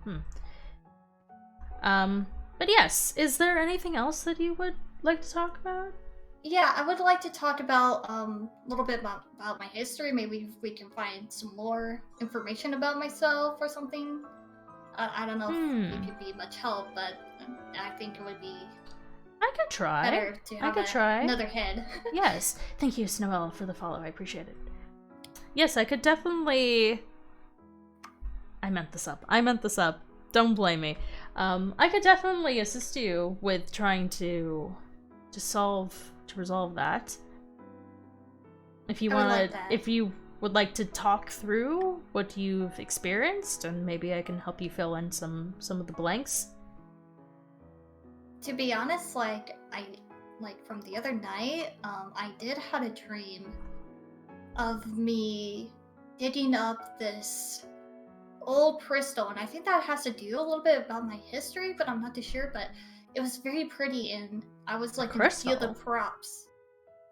But yes, is there anything else that you would like to talk about? Yeah, I would like to talk about a little bit about my history. Maybe we can find some more information about myself or something. I don't know if it could be much help, but I think it would be I could try. better to have another head. Yes. Thank you, Snoella, for the follow. I appreciate it. Yes, I could definitely... I meant this up. Don't blame me. I could definitely assist you with trying to resolve that. If you if you would like to talk through what you've experienced, and maybe I can help you fill in some of the blanks. To be honest, like from the other night, I did have a dream of me digging up this old crystal, and I think that has to do a little bit about my history, but I'm not too sure. But it was very pretty, and I was like in the field of crops.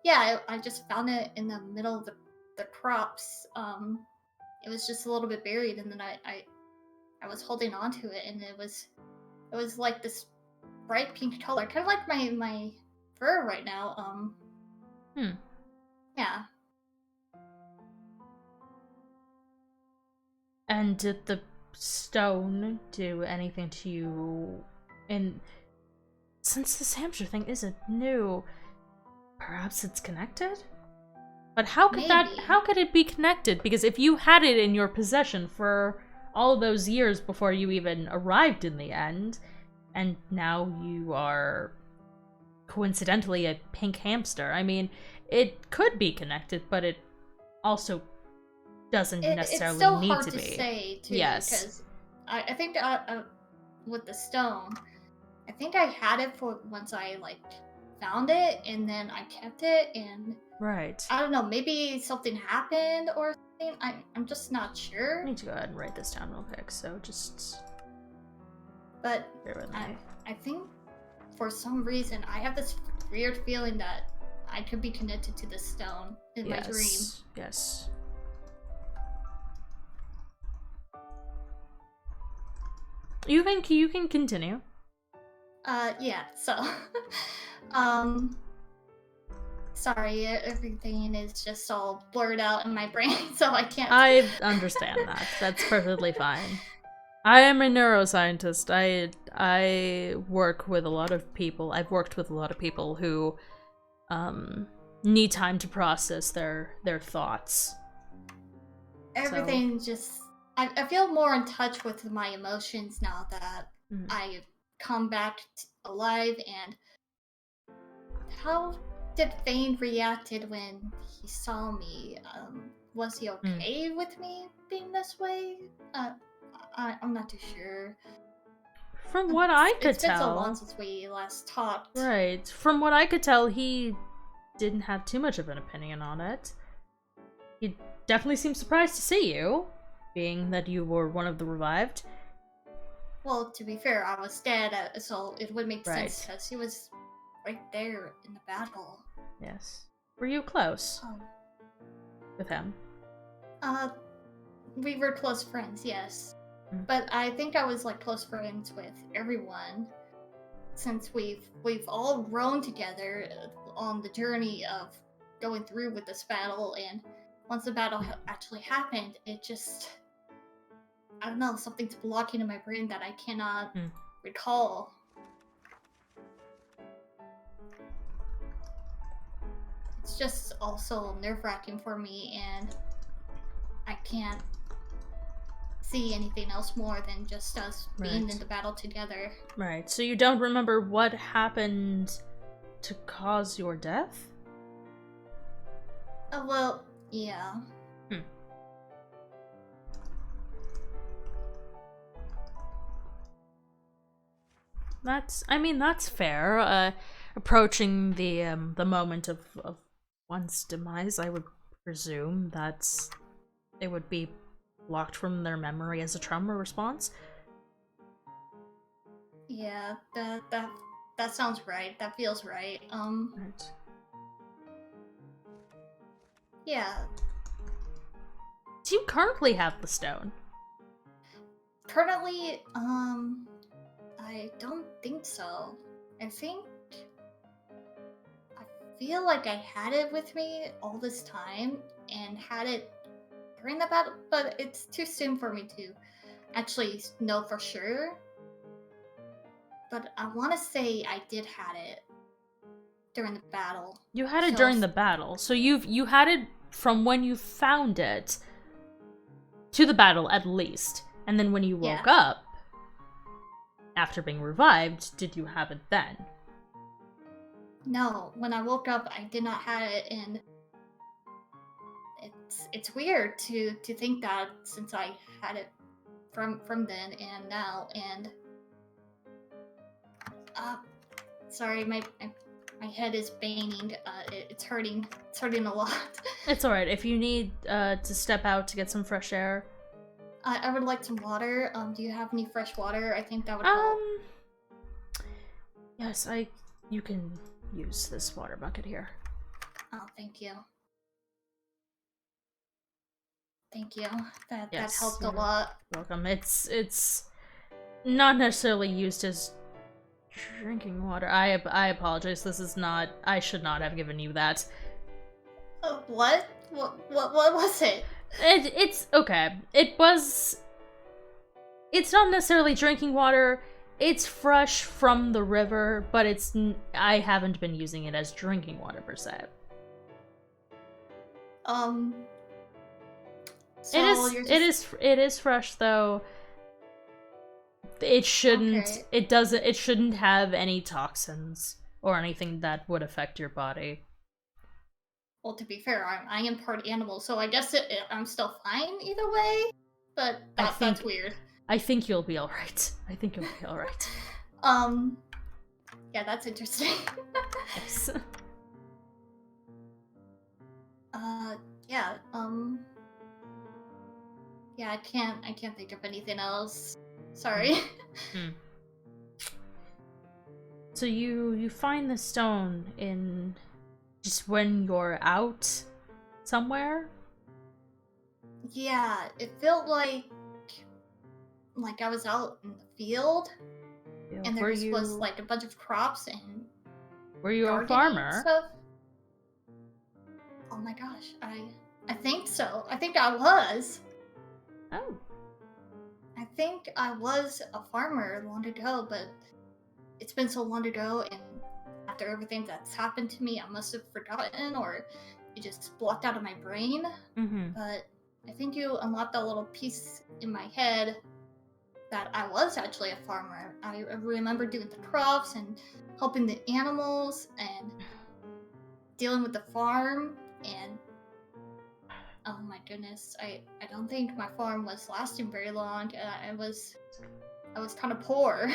Yeah, I just found it in the middle of the crops. It was just a little bit buried, and then I was holding on to it, and it was like this bright pink color, kind of like my fur right now. Yeah. And did the stone do anything to you? And since this hamster thing isn't new, perhaps it's connected? But how could it be connected? Because if you had it in your possession for all those years before you even arrived in the end, and now you are coincidentally a pink hamster, I mean, it could be connected, but it also doesn't necessarily it's still need hard to be. Say too, yes. Because I think with the stone, I think I had it for once I like found it, and then I kept it, and right. I don't know, maybe something happened or something. I'm just not sure. I need to go ahead and write this down real quick, so just... But I think for some reason I have this weird feeling that I could be connected to the stone in my dream. Yes. You can continue. Yeah, so sorry, everything is just all blurred out in my brain, so I can't. I understand that. That's perfectly fine. I am a neuroscientist. I work with a lot of people. I've worked with a lot of people who need time to process their thoughts. Everything just I feel more in touch with my emotions now that I've come back alive. And how did Vane reacted when he saw me? Was he okay with me being this way? I'm not too sure. From what I could it's been so tell, long since we last talked. right? From what I could tell, he didn't have too much of an opinion on it. He definitely seemed surprised to see you, being that you were one of the revived. Well, to be fair, I was dead, so it would make Right. sense because he was right there in the battle. Yes. Were you close with him? We were close friends, yes. But I think I was like close friends with everyone, since we've all grown together on the journey of going through with this battle. And once the battle actually happened, it just, I don't know, something's blocking in my brain that I cannot recall. It's just also nerve-wracking for me, and I can't see anything else more than just us being in the battle together. Right. So you don't remember what happened to cause your death? Well, yeah. That's fair. Approaching the moment of one's demise, I would presume that it would be blocked from their memory as a trauma response. Yeah, that sounds right. That feels right. Right. Yeah. Do you currently have the stone? Currently, I don't think so. I feel like I had it with me all this time and had it during the battle, but it's too soon for me to actually know for sure. But I want to say I did had it during the battle. You had it during the battle, so you had it from when you found it to the battle at least, and then when you woke up after being revived, did you have it then? No, when I woke up, I did not have it, and it's weird to think that, since I had it from then and now. And sorry, my head is banging. It's hurting. It's hurting a lot. It's alright. If you need to step out to get some fresh air. I would like some water. Do you have any fresh water? I think that would help. Yes, you can use this water bucket here. Oh, thank you. Thank you. That helped a lot. Welcome. It's not necessarily used as drinking water. I apologize. This is not. I should not have given you that. What? What was it? It's okay. It's not necessarily drinking water. It's fresh from the river, but I haven't been using it as drinking water per se. So it is fresh though. It shouldn't. Okay. It shouldn't have any toxins or anything that would affect your body. Well, to be fair, I am part animal, so I guess I'm still fine either way. But that's weird. I think you'll be alright. I think you'll be alright. Yeah, that's interesting. Yes. Yeah, yeah, I can't think of anything else. Sorry. So you find the stone in just when you're out somewhere? Yeah, it felt like I was out in the field, and there was like a bunch of crops and. Were you a farmer? Stuff. Oh my gosh, I think so. I think I was. Oh. I think I was a farmer long ago, but it's been so long ago, and after everything that's happened to me, I must have forgotten, or it just blocked out of my brain. Mm-hmm. But I think you unlocked that little piece in my head that I was actually a farmer. I remember doing the crops and helping the animals and dealing with the farm, and oh my goodness, I don't think my farm was lasting very long. I was kind of poor.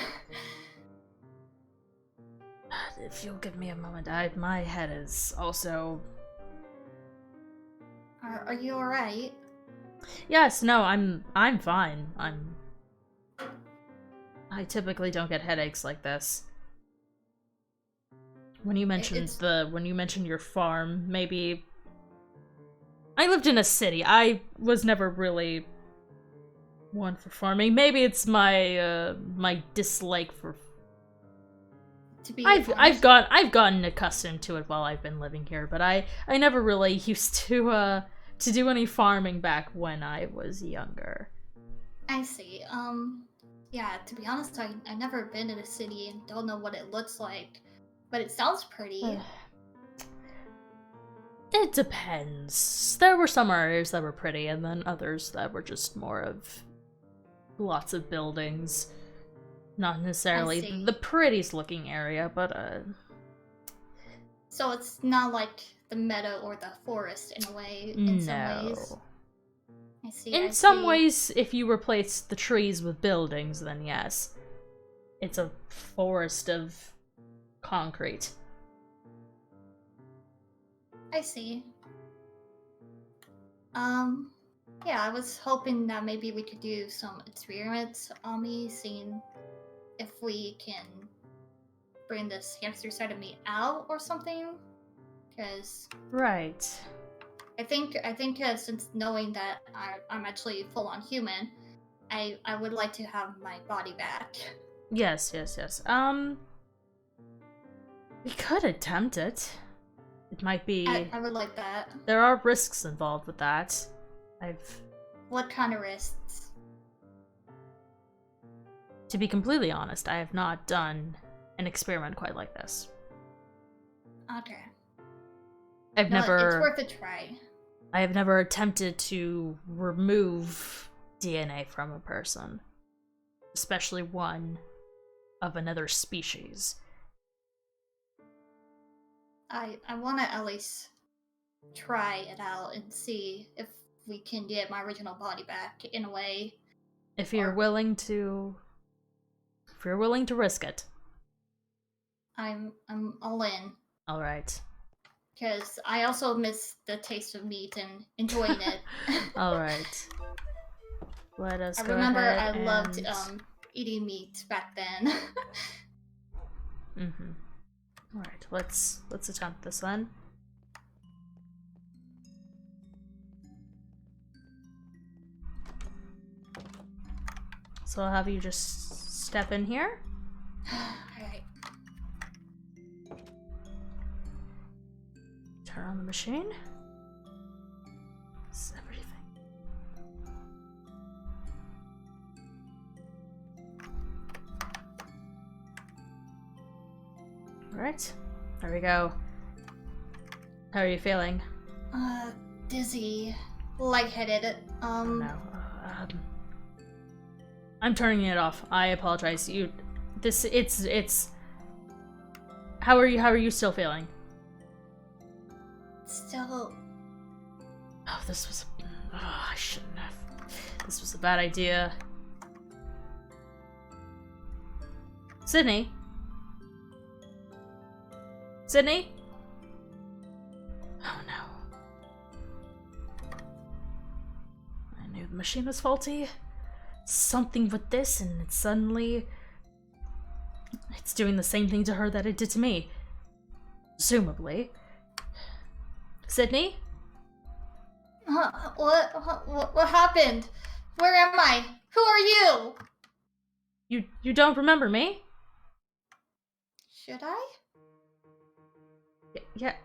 If you'll give me a moment, my head is also... Are you alright? Yes, no, I'm fine. I typically don't get headaches like this. When you mentioned when you mentioned your farm, maybe I lived in a city. I was never really one for farming. Maybe it's my my dislike for... To be I've honest, gotten accustomed to it while I've been living here, but I never really used to do any farming back when I was younger. I see. Yeah, to be honest, I never been in a city and don't know what it looks like, but it sounds pretty. It depends. There were some areas that were pretty, and then others that were just more of lots of buildings. Not necessarily the prettiest looking area, but So it's not like the meadow or the forest in a way, in some ways. I see. In some ways, if you replace the trees with buildings, then yes. It's a forest of concrete. I see. Yeah, I was hoping that maybe we could do some experiments on me, seeing if we can bring this hamster side of me out or something. Because right. I think since knowing that I'm actually full on human, I would like to have my body back. Yes. We could attempt it. It might be... I would like that. There are risks involved with that. What kind of risks? To be completely honest, I have not done an experiment quite like this. Okay. It's worth a try. I have never attempted to remove DNA from a person, especially one of another species. I want to at least try it out and see if we can get my original body back in a way. If you're willing to risk it. I'm all in. All right. Because I also miss the taste of meat and enjoying it. All right. Let us go remember ahead I loved eating meat back then. Mm-hmm. All right. Let's attempt this then. So I'll have you just step in here. Alright. Turn on the machine. It's everything. Alright. There we go. How are you feeling? Dizzy. Lightheaded. No. I'm turning it off. I apologize. It's How are you still feeling? Still. Oh, I shouldn't have. This was a bad idea. Sydney? Sydney? Oh no. I knew the machine was faulty. Something with this, and it's suddenly... It's doing the same thing to her that it did to me. Presumably. Sydney? What happened? Where am I? Who are you? You don't remember me? Should I?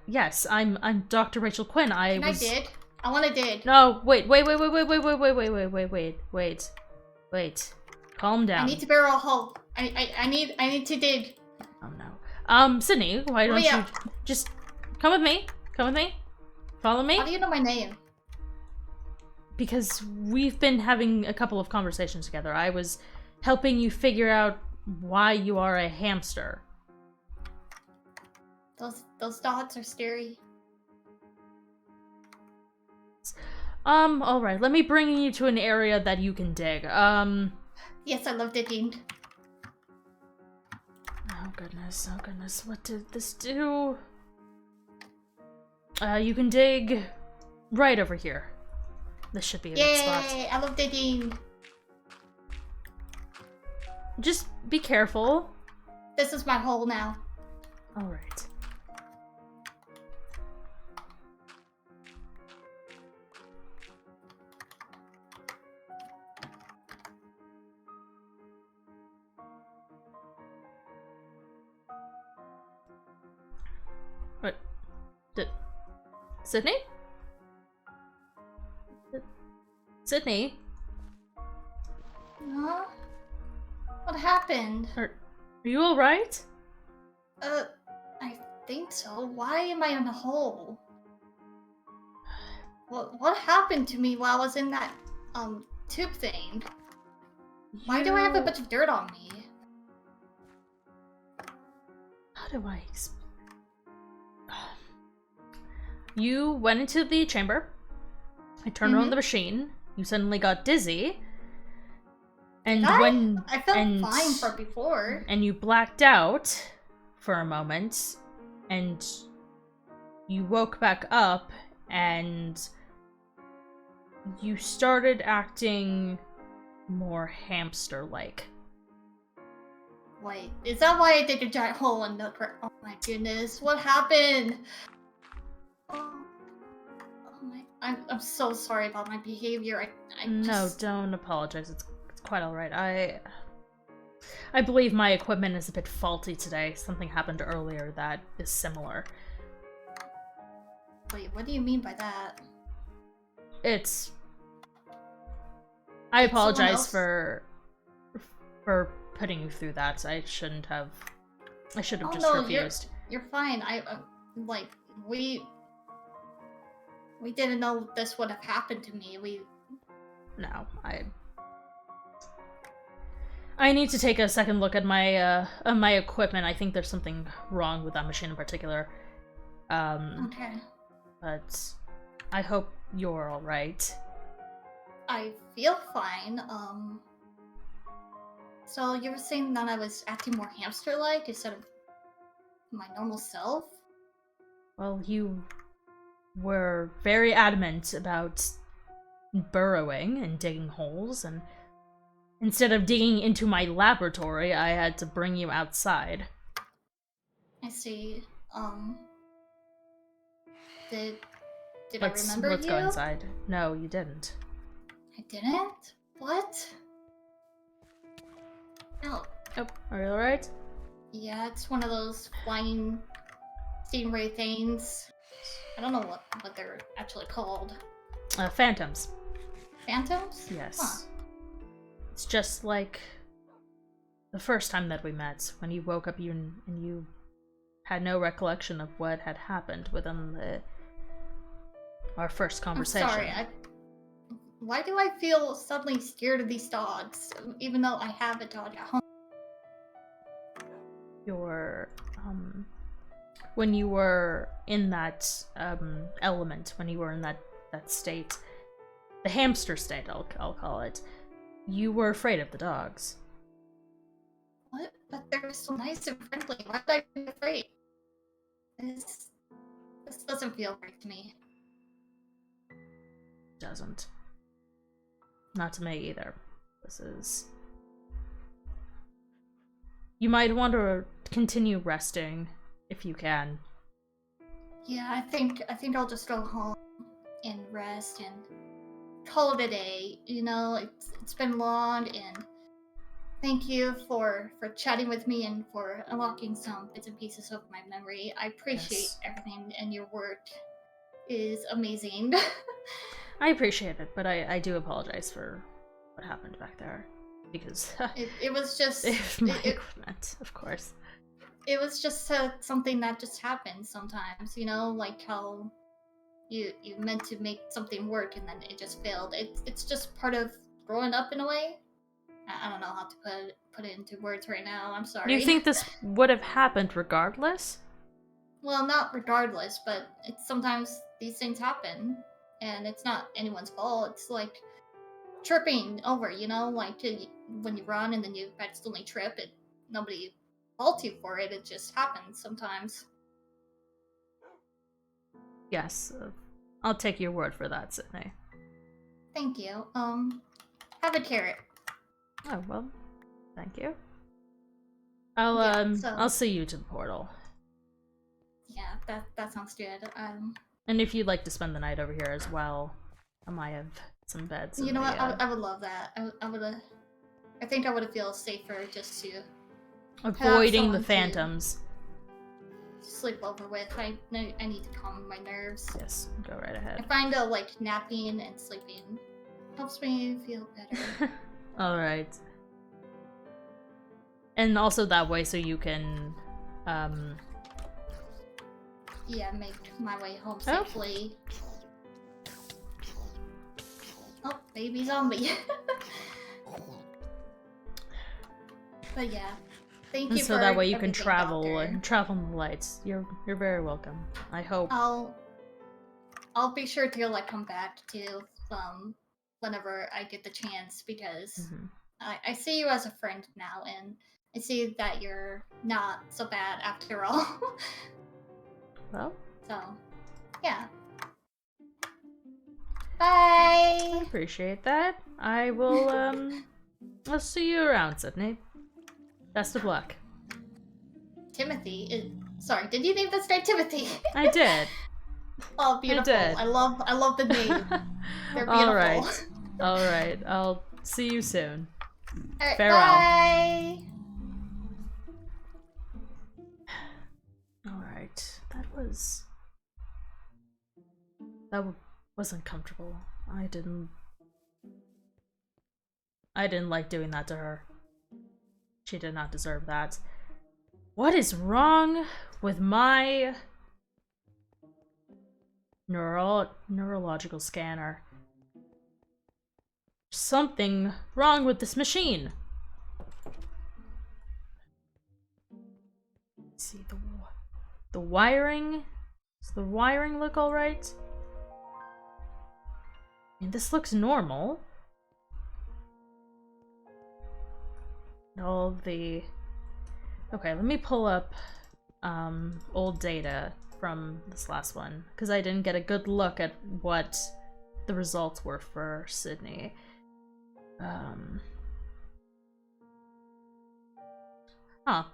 Yes, I'm Dr. RachelKye. Can I dig? I want to dig. No, wait. Calm down. I need to bury a hole. I need to dig. Oh no. Sydney, why don't you just come with me? Come with me. Follow me. How do you know my name? Because we've been having a couple of conversations together. I was helping you figure out why you are a hamster. Those dots are scary. Alright, let me bring you to an area that you can dig. Yes, I love digging. Oh goodness, what did this do? You can dig right over here. This should be a good spot. Yay, I love digging. Just be careful. This is my hole now. Alright. What? Sydney? Sydney? Huh? What happened? Are you alright? I think so. Why am I in a hole? What happened to me while I was in that, tube thing? Why do I have a bunch of dirt on me? How do I explain? You went into the chamber. I turned on the machine. You suddenly got dizzy. And I felt fine for before. And you blacked out for a moment. And you woke back up and you started acting more hamster-like. Wait, is that why I dig a giant hole in the ground? Oh my goodness, what happened? Oh my, I'm so sorry about my behavior. No, don't apologize. It's quite alright. I believe my equipment is a bit faulty today. Something happened earlier that is similar. Wait, what do you mean by that? I apologize for putting you through that. I should have just refused. You're fine. We didn't know this would have happened to me. No, I need to take a second look at my equipment. I think there's something wrong with that machine in particular. Okay. But I hope you're all right. I feel fine. So you were saying that I was acting more hamster-like instead of my normal self? Well, you were very adamant about burrowing and digging holes, and instead of digging into my laboratory, I had to bring you outside. I see. Did I remember let's you? go inside. No, you didn't. I didn't? What? Oh. Oh, are you alright? Yeah, it's one of those flying stingray things. I don't know what they're actually called. Phantoms. Phantoms? Yes. Huh. It's just like the first time that we met, when you woke up and you had no recollection of what had happened within our first conversation. I'm sorry, why do I feel suddenly scared of these dogs, even though I have a dog at home? When you were in that element, when you were in that state, the hamster state, I'll call it, you were afraid of the dogs. What? But they're so nice and friendly. Why would I be afraid? This doesn't feel right to me. Doesn't. Not to me either. This is... You might want to continue resting, if you can. Yeah, I think I'll just go home and rest and call it a day. You know, it's been long, and thank you for chatting with me and for unlocking some bits and pieces of my memory. I appreciate everything, and your work is amazing. I appreciate it, but I do apologize for what happened back there. because it was just my equipment, of course. It was just something that just happens sometimes, you know, like how you meant to make something work and then it just failed. It's just part of growing up in a way. I don't know how to put it into words right now. I'm sorry. You think this would have happened regardless? Well, not regardless, but it's sometimes these things happen, and it's not anyone's fault. It's like tripping over, you know, like when you run and then you accidentally trip. Nobody faults you for it. It just happens sometimes. Yes, I'll take your word for that, Sydney. Thank you. Have a carrot. Oh well, thank you. I'll see you to the portal. Yeah, that sounds good. And if you'd like to spend the night over here as well, I might have some beds. You know what? I would love that. I think I would feel safer just to avoiding the phantoms. Sleep over with. I need to calm my nerves. Yes, go right ahead. I find like napping and sleeping helps me feel better. All right. And also that way, so you can, yeah, make my way home safely. Oh, baby zombie. But yeah, thank you. So that way you can travel and travel in the lights. You're very welcome. I hope. I'll be sure to like come back to whenever I get the chance, because I see you as a friend now, and I see that you're not so bad after all. Well. So, yeah. Bye! I appreciate that. I will, I'll see you around, Sydney. Best of luck. Timothy? Sorry, did you name this guy Timothy? I did. Oh, beautiful. I did. I love the name. They're beautiful. Alright. Alright. I'll see you soon. Right, farewell. Bye! Alright. That was uncomfortable. I didn't like doing that to her. She did not deserve that. What is wrong with my neurological scanner? Something wrong with this machine. Let's see the wiring. Does the wiring look all right? I mean, this looks normal. All the... Okay, let me pull up old data from this last one, because I didn't get a good look at what the results were for Sydney. Huh.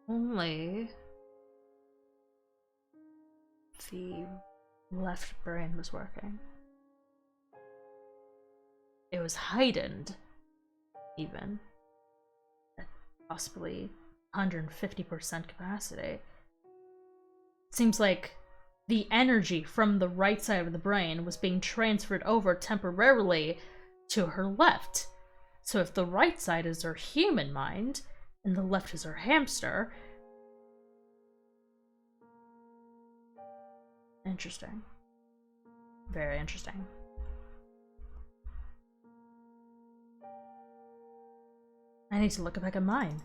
Only the left brain was working. It was heightened, even, at possibly 150% capacity. Seems like the energy from the right side of the brain was being transferred over temporarily to her left. So if the right side is her human mind, and the left is her hamster... Interesting. Very interesting. I need to look back at mine.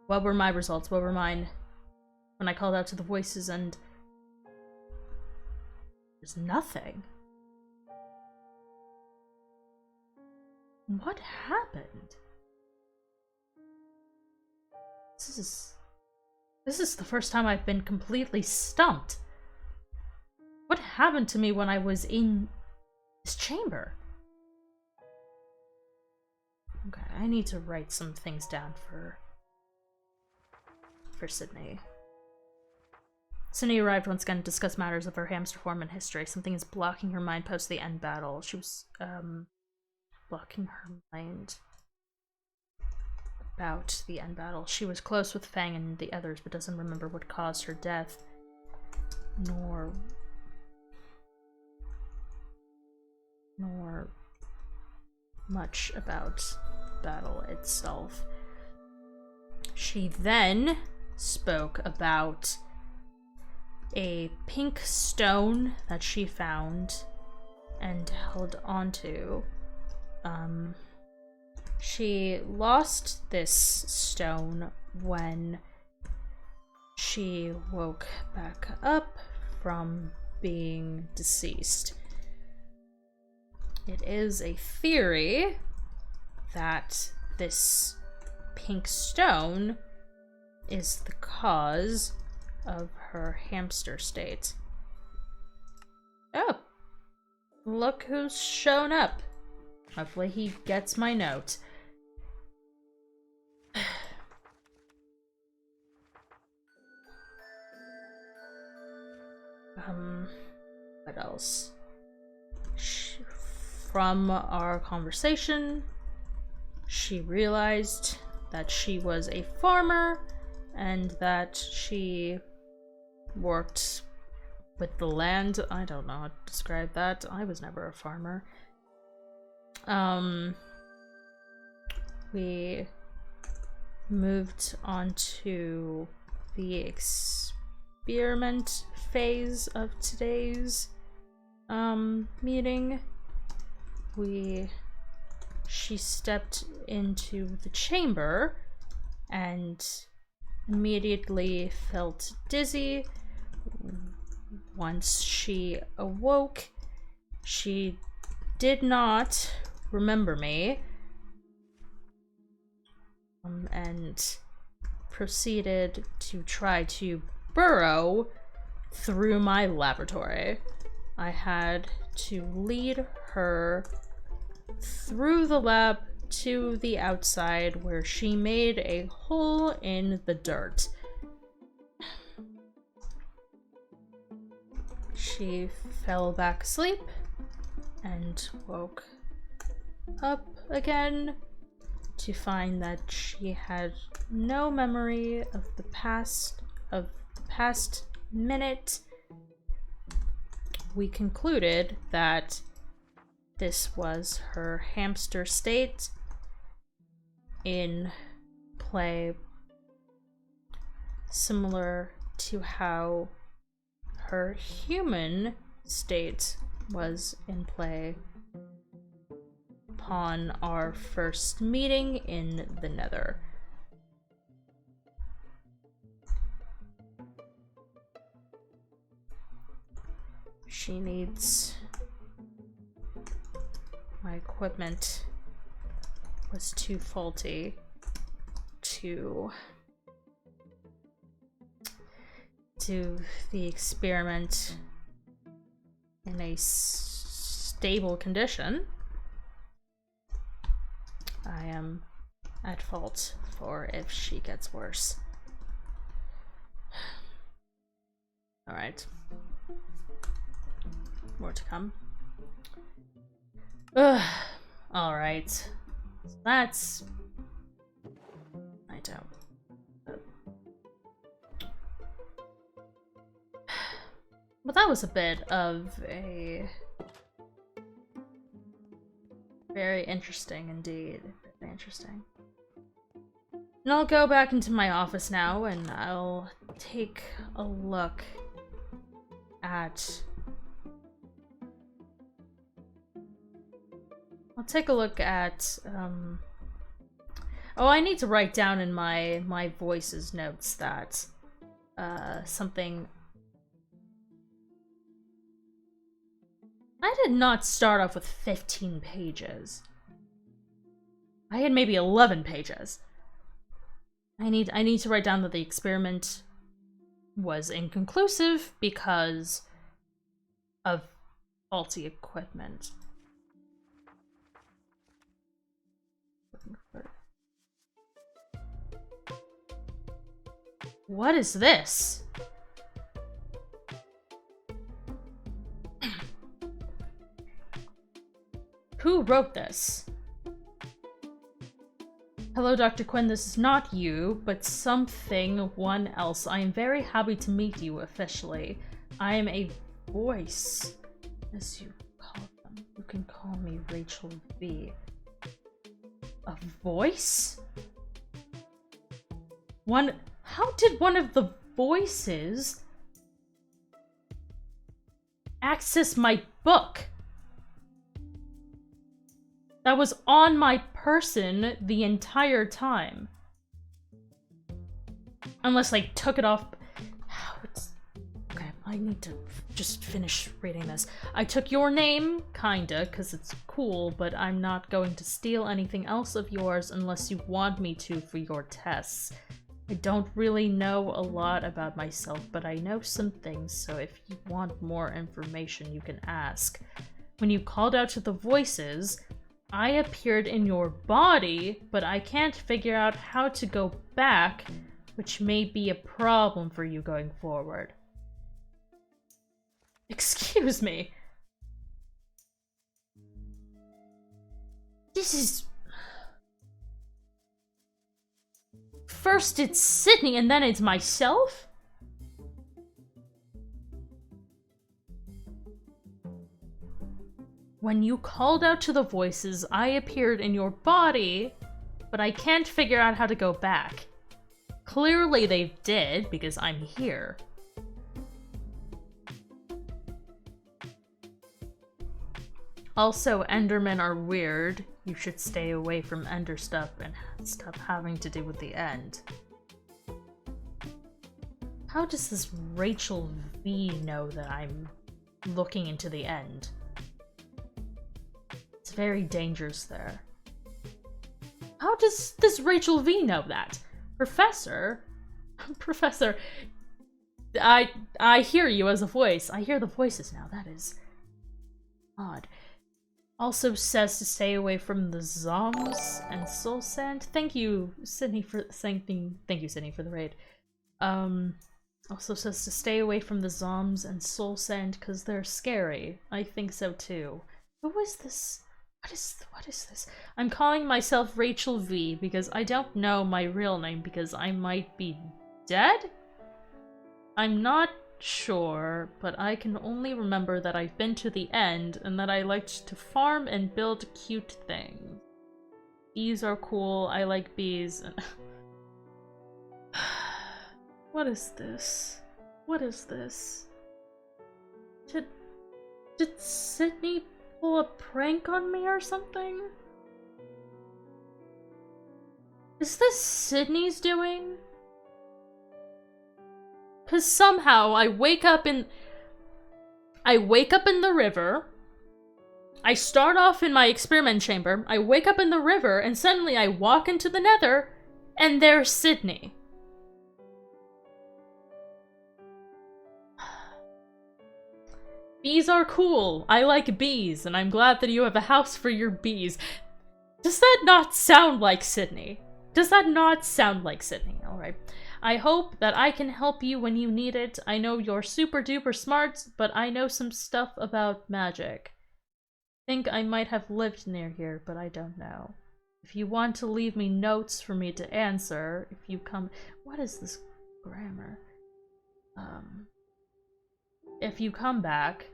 What were my results? What were mine when I called out to the voices and... There's nothing. What happened? This is the first time I've been completely stumped. What happened to me when I was in this chamber? Okay, I need to write some things down for Sydney. Sydney arrived once again to discuss matters of her hamster form and history. Something is blocking her mind post the end battle. She was, blocking her mind. about the end battle. She was close with Fang and the others, but doesn't remember what caused her death, nor much about battle itself. She then spoke about a pink stone that she found and held onto. She lost this stone when she woke back up from being deceased. It is a theory that this pink stone is the cause of her hamster state. Oh, look who's shown up. Hopefully he gets my note. What else? From our conversation, she realized that she was a farmer and that she worked with the land. I don't know how to describe that. I was never a farmer. We moved on to the experiment phase of today's meeting. She stepped into the chamber and immediately felt dizzy. Once she awoke, she did not remember me, and proceeded to try to burrow through my laboratory. I had to lead her through the lab to the outside, where she made a hole in the dirt. She fell back asleep and woke up again to find that she had no memory of the past minute. We concluded that this was her hamster state in play, similar to how her human state was in play upon our first meeting in the Nether. She needs... My equipment was too faulty to do the experiment in a stable condition. I am at fault for if she gets worse. Alright. More to come. Alright. So that's... I don't... Well, that was a bit of a... Very interesting indeed. Very interesting. And I'll go back into my office now and I'll take a look at... Oh, I need to write down in my voices notes that something... I did not start off with 15 pages. I had maybe 11 pages. I need to write down that the experiment was inconclusive because of faulty equipment. What is this? Who wrote this? Hello, Dr. Quinn. This is not you, but one else. I am very happy to meet you officially. I am a voice, as you call them. You can call me Rachel V. A voice? How did one of the voices access my book that was on my person the entire time? Unless I took it off. Okay, I need to just finish reading this. I took your name, kinda, because it's cool, but I'm not going to steal anything else of yours unless you want me to for your tests. I don't really know a lot about myself, but I know some things, so if you want more information, you can ask. When you called out to the voices, I appeared in your body, but I can't figure out how to go back, which may be a problem for you going forward. Excuse me. This is... First it's Sydney and then it's myself? When you called out to the voices, I appeared in your body, but I can't figure out how to go back. Clearly they did, because I'm here. Also, Endermen are weird. You should stay away from Ender stuff and stuff having to do with the end. How does this Rachel V know that I'm looking into the end? It's very dangerous there. How does this Rachel V know that? Professor? Professor, I hear you as a voice. I hear the voices now. That is odd. Also says to stay away from the Zoms and Soul Sand. Thank you, Sydney, for thank you, Sydney, for the raid. Also says to stay away from the Zoms and Soul Sand because they're scary. I think so too. Who is this? What is this? I'm calling myself Rachel V because I don't know my real name because I might be dead? I'm not sure, but I can only remember that I've been to the end and that I liked to farm and build cute things. Bees are cool. I like bees. What is this? What is this? Did Sydney pull a prank on me or something? Is this Sydney's doing? Cause somehow I wake up in the river. I start off in my experiment chamber. I wake up in the river and suddenly I walk into the nether and there's Sydney. Bees are cool. I like bees, and I'm glad that you have a house for your bees. Does that not sound like Sydney? Does that not sound like Sydney? Alright. I hope that I can help you when you need it. I know you're super duper smart, but I know some stuff about magic. Think I might have lived near here, but I don't know. If you want to leave me notes for me to answer, if you come... What is this grammar? If you come back,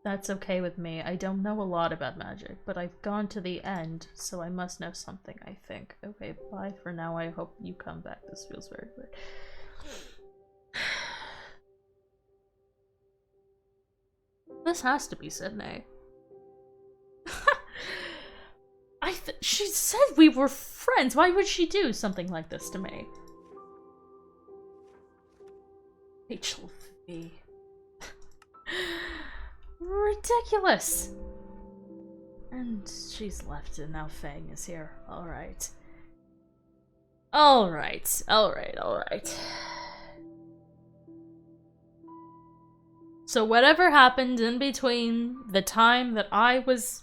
that's okay with me. I don't know a lot about magic, but I've gone to the end, so I must know something, I think. Okay, bye for now. I hope you come back. This feels very weird. This has to be Sydney. She said we were friends. Why would she do something like this to me? Rachel V. Ridiculous! And she's left and now Fang is here. Alright. Alright. So whatever happened in between the time that I was...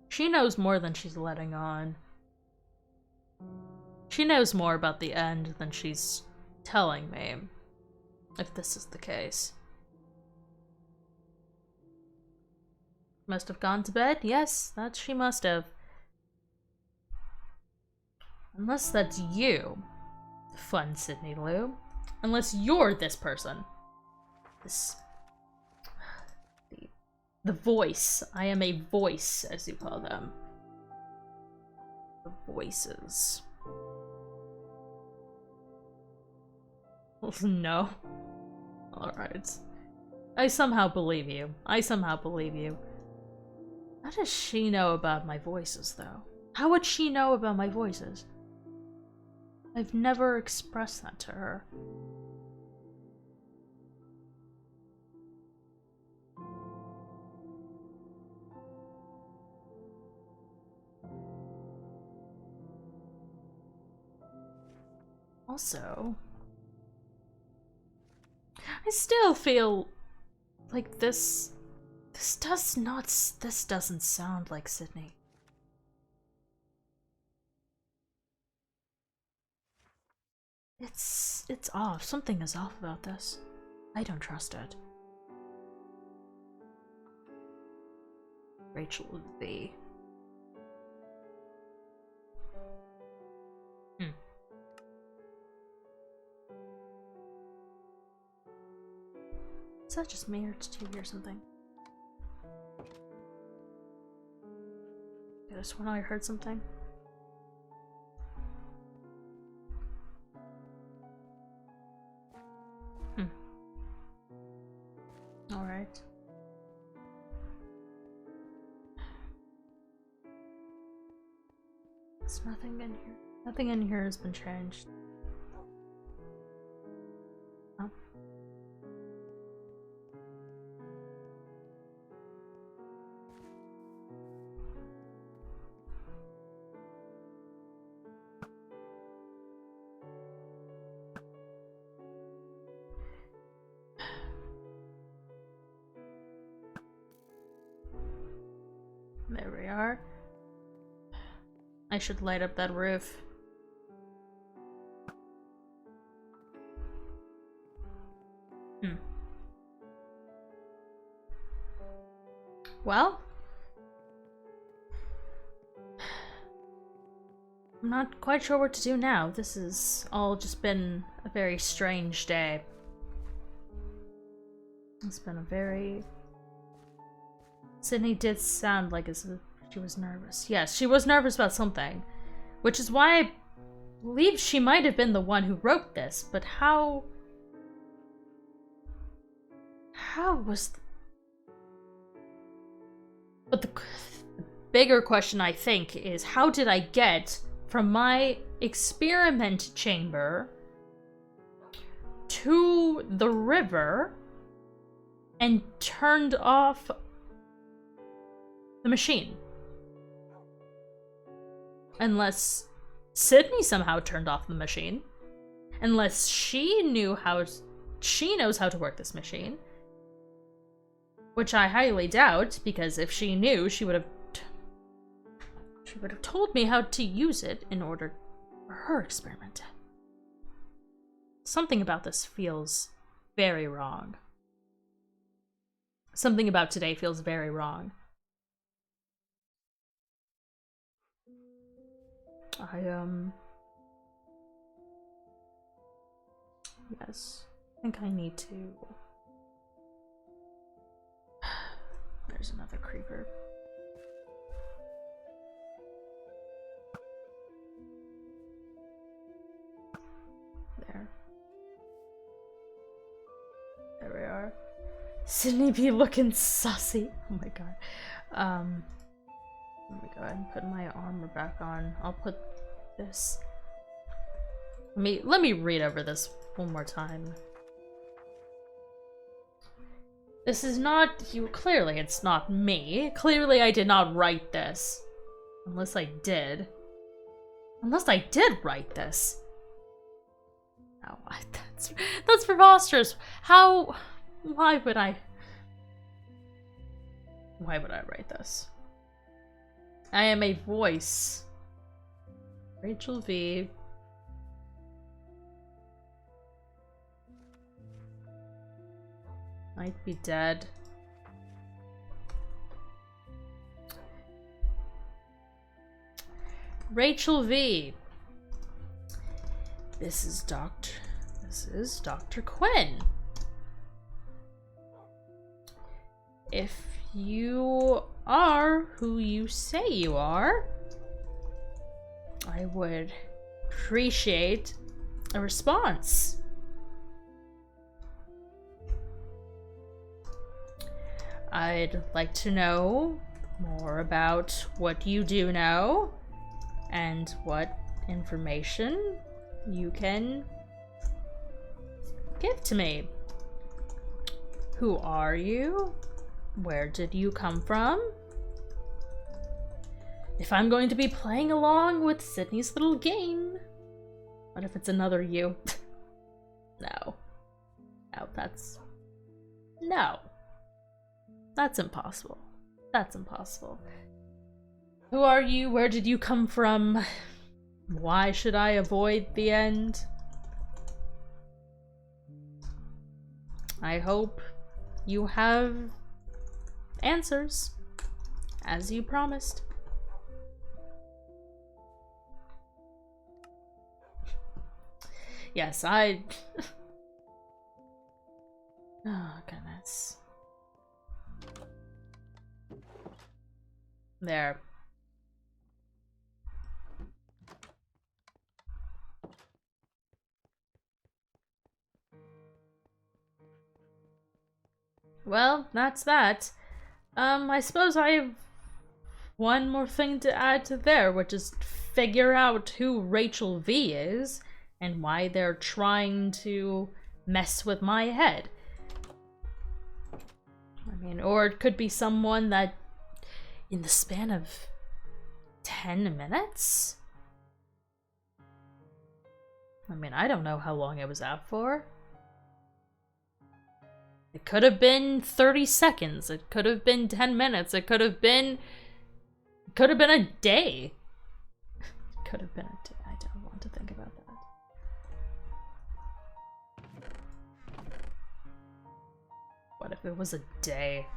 She knows more than she's letting on. She knows more about the end than she's telling me, if this is the case. Must have gone to bed? Yes, that she must have. Unless that's you. Fun, Sydney Lou. Unless you're this person. This... The voice. I am a voice, as you call them. The voices. No. Alright. I somehow believe you. I somehow believe you. How does she know about my voices, though? How would she know about my voices? I've never expressed that to her. Also, I still feel like this doesn't sound like Sydney. It's off. Something is off about this. I don't trust it. Rachel would be. Is that just me or did you hear something? I just when I heard something. Alright. There's nothing in here. Nothing in here has been changed. Oh. There we are. I should light up that roof. Well, I'm not quite sure what to do now. This has all just been a very strange day. It's been a very... Sydney did sound like as if she was nervous. Yes, she was nervous about something. Which is why I believe she might have been the one who wrote this, but how... How was... But the bigger question, I think, is how did I get from my experiment chamber to the river and turned off the machine? Unless Sydney somehow turned off the machine. Unless she knew how... She knows how to work this machine. Which I highly doubt, because if she knew, she would have told me how to use it in order for her experiment. Something about this feels very wrong. Something about today feels very wrong. Yes. I think I need to... There's another creeper. There. There we are. Sydney be looking sussy. Oh my god. Let me go ahead and put my armor back on. I'll put this... Let me read over this one more time. This is not you. Clearly, it's not me. Clearly, I did not write this. Unless I did. Unless I did write this. No, that's preposterous. How... Why would I write this? I am a voice. Rachel V. Might be dead. Rachel V. This is Dr. Quinn. If you are who you say you are, I would appreciate a response. I'd like to know more about what you do know and what information you can give to me. Who are you? Where did you come from? If I'm going to be playing along with Sydney's little game, what if it's another you? No. No, no. That's impossible. That's impossible. Who are you? Where did you come from? Why should I avoid the end? I hope you have answers, as you promised. Yes, oh, goodness. There. Well, that's that. I suppose I have one more thing to add to there, which is figure out who Rachel V is and why they're trying to mess with my head. I mean, or it could be someone that, in the span of 10 minutes? I mean, I don't know how long I was out for. It could have been 30 seconds. It could have been 10 minutes. It could have been a day. It could have been a day. I don't want to think about that. What if it was a day?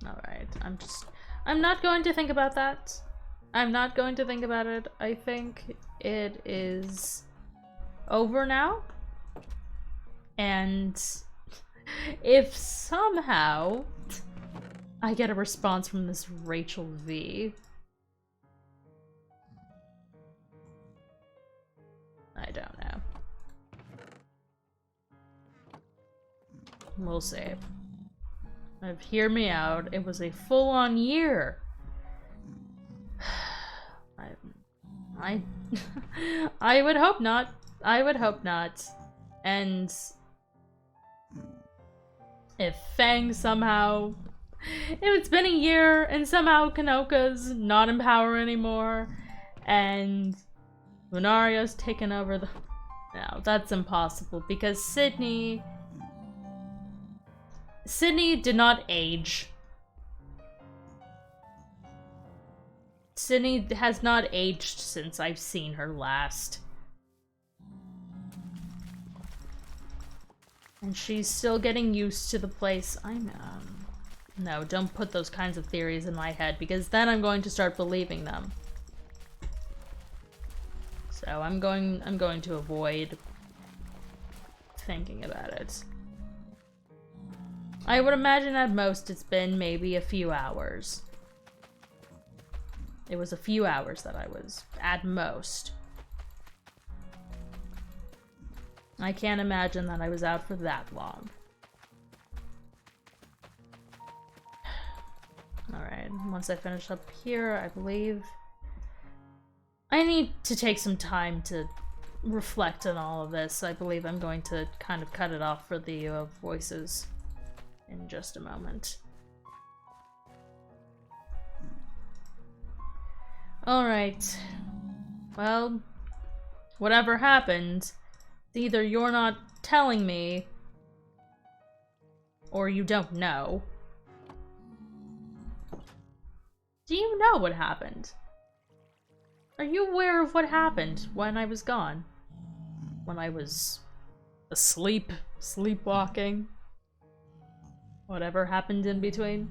Alright, I'm not going to think about that. I'm not going to think about it. I think it is over now. And if somehow I get a response from this Rachel V, I don't know. We'll see. Hear me out. It was a full-on year. I would hope not. I would hope not. And if Fang somehow, if it's been a year and somehow Kanoka's not in power anymore and Lunario's taken over the... No, that's impossible because Sydney did not age. Sydney has not aged since I've seen her last. And she's still getting used to the place. No, don't put those kinds of theories in my head because then I'm going to start believing them. So I'm going to avoid thinking about it. I would imagine at most it's been maybe a few hours. It was a few hours that I was, at most. I can't imagine that I was out for that long. Alright, once I finish up here, I believe I need to take some time to reflect on all of this. I believe I'm going to kind of cut it off for the voices in just a moment. Alright. Well, whatever happened, either you're not telling me, or you don't know. Do you know what happened? Are you aware of what happened when I was gone? When I was asleep, sleepwalking? Whatever happened in between?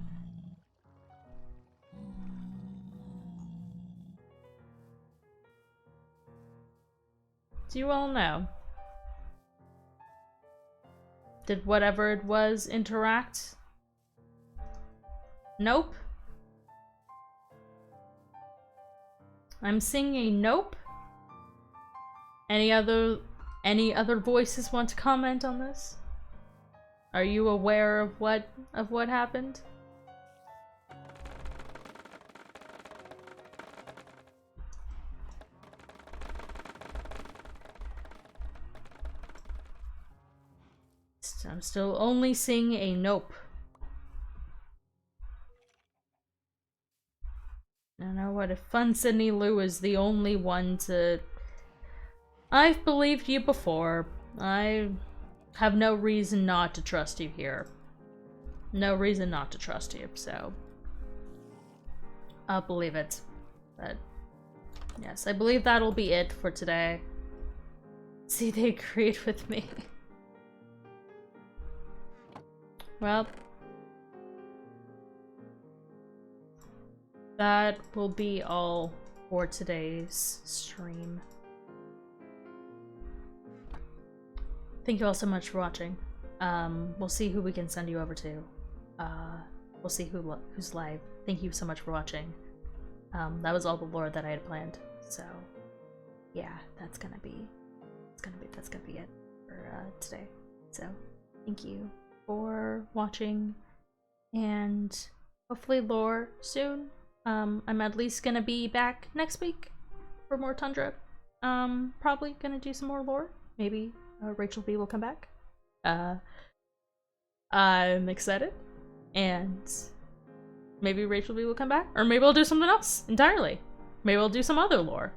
Do you all know? Did whatever it was interact? Nope. I'm seeing a nope. Any other voices want to comment on this? Are you aware of what happened? I'm still only seeing a nope. I don't know what if Fun Sydney Lou is the only one to... I've believed you before. I have no reason not to trust you here. No reason not to trust you, so... I'll believe it. But... yes, I believe that'll be it for today. See, they agreed with me. Well... that will be all for today's stream. Thank you all so much for watching. We'll see who we can send you over to. We'll see who's live. Thank you so much for watching. That was all the lore that I had planned. So, yeah, that's gonna be it for today. So, thank you for watching, and hopefully lore soon. I'm at least gonna be back next week for more Tundra. Probably gonna do some more lore. Maybe RachelKye will come back. I'm excited, and maybe RachelKye will come back, or maybe I'll do something else entirely. Maybe I'll do some other lore.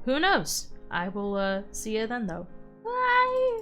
Who knows? I will see you then, though. Bye.